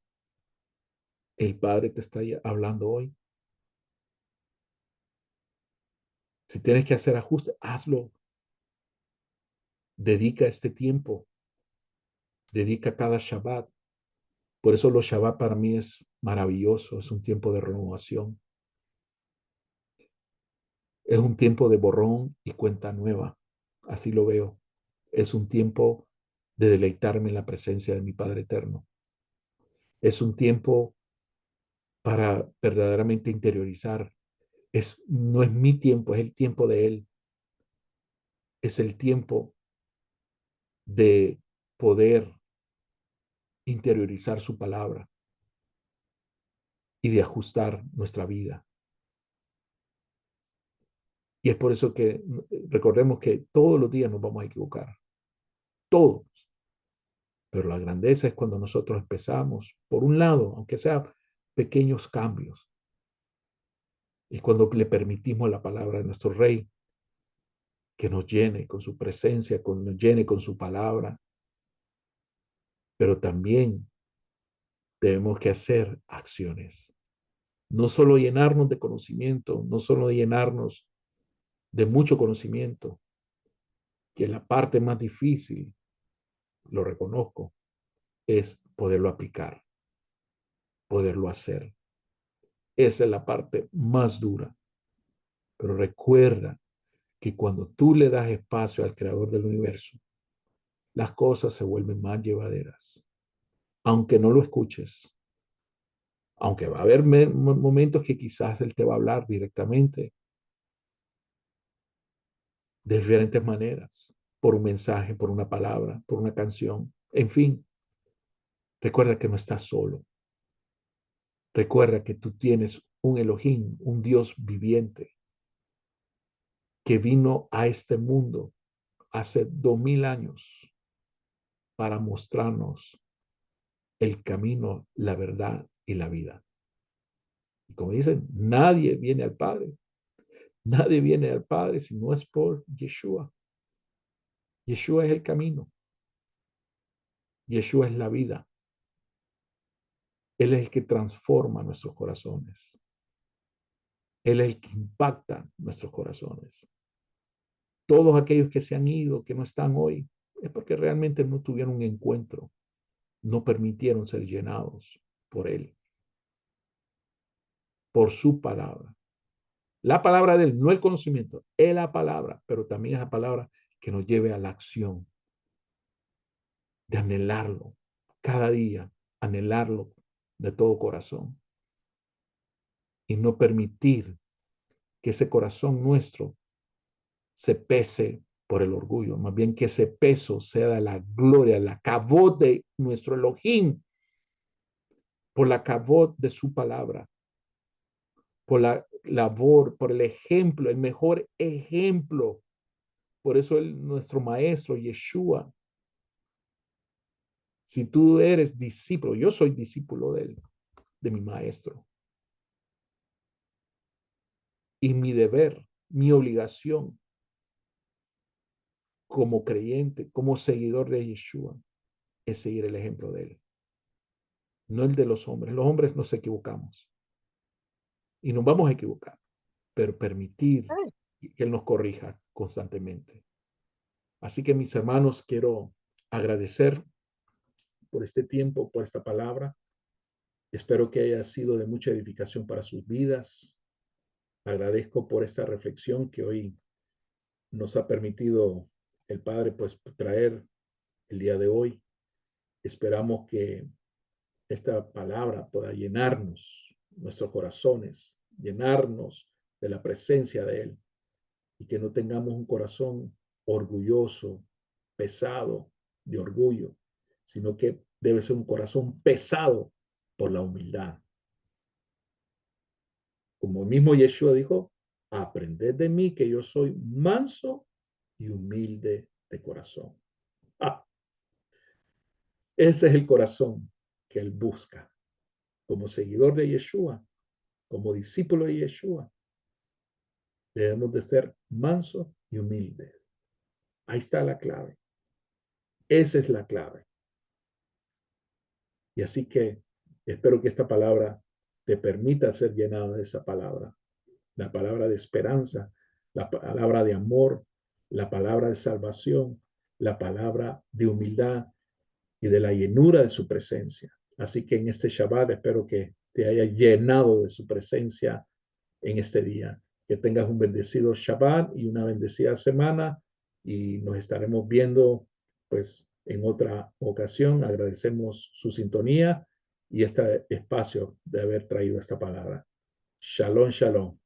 El Padre te está hablando hoy. Si tienes que hacer ajustes, hazlo. Dedica este tiempo. Dedica cada Shabbat. Por eso los Shabbat para mí es maravilloso. Es un tiempo de renovación. Es un tiempo de borrón y cuenta nueva. Así lo veo. Es un tiempo de deleitarme en la presencia de mi Padre Eterno. Es un tiempo para verdaderamente interiorizar. No es mi tiempo, es el tiempo de Él. Es el tiempo de poder interiorizar su palabra y de ajustar nuestra vida. Y es por eso que recordemos que todos los días nos vamos a equivocar. todos. Pero la grandeza es cuando nosotros empezamos, por un lado, aunque sea pequeños cambios, y cuando le permitimos a la palabra de nuestro Rey que nos llene con su presencia, nos llene con su palabra, pero también tenemos que hacer acciones. No solo llenarnos de conocimiento, no solo llenarnos de mucho conocimiento, que la parte más difícil, lo reconozco, es poderlo aplicar, poderlo hacer. Esa es la parte más dura. Pero recuerda que cuando tú le das espacio al creador del universo, las cosas se vuelven más llevaderas. Aunque no lo escuches, aunque va a haber momentos que quizás él te va a hablar directamente de diferentes maneras, por un mensaje, por una palabra, por una canción, en fin, recuerda que no estás solo. Recuerda que tú tienes un Elohim, un Dios viviente, que vino a este mundo hace 2000 años para mostrarnos el camino, la verdad y la vida. Y como dicen, nadie viene al Padre si no es por Yeshua. Yeshua es el camino, Yeshua es la vida. Él es el que transforma nuestros corazones. Él es el que impacta nuestros corazones. Todos aquellos que se han ido, que no están hoy, es porque realmente no tuvieron un encuentro, no permitieron ser llenados por Él, por su palabra. La palabra de Él, no el conocimiento, es la palabra, pero también es la palabra que nos lleve a la acción, de anhelarlo cada día, anhelarlo de todo corazón y no permitir que ese corazón nuestro se pese por el orgullo, más bien que ese peso sea de la gloria, la cabot de nuestro Elohim, por la cabot de su palabra, por la labor, por el ejemplo, el mejor ejemplo. Por eso nuestro maestro, Yeshua, si tú eres discípulo, yo soy discípulo de él, de mi maestro. Y mi deber, mi obligación como creyente, como seguidor de Yeshua, es seguir el ejemplo de él, no el de los hombres. Los hombres nos equivocamos y nos vamos a equivocar, pero permitir que él nos corrija constantemente. Así que mis hermanos, quiero agradecer por este tiempo, por esta palabra. Espero que haya sido de mucha edificación para sus vidas. Agradezco por esta reflexión que hoy nos ha permitido el Padre pues traer el día de hoy. Esperamos que esta palabra pueda llenarnos nuestros corazones, llenarnos de la presencia de Él y que no tengamos un corazón orgulloso, pesado de orgullo, sino que debe ser un corazón pesado por la humildad. Como el mismo Yeshua dijo, aprended de mí que yo soy manso y humilde de corazón. Ah, ese es el corazón que él busca. Como seguidor de Yeshua, como discípulo de Yeshua, debemos de ser mansos y humildes. Ahí está la clave. Esa es la clave. Y así que espero que esta palabra te permita ser llenada de esa palabra. La palabra de esperanza, la palabra de amor, la palabra de salvación, la palabra de humildad y de la llenura de su presencia. Así que en este Shabbat espero que te haya llenado de su presencia en este día. Que tengas un bendecido Shabbat y una bendecida semana y nos estaremos viendo pues en otra ocasión. Agradecemos su sintonía y este espacio de haber traído esta palabra. Shalom, shalom.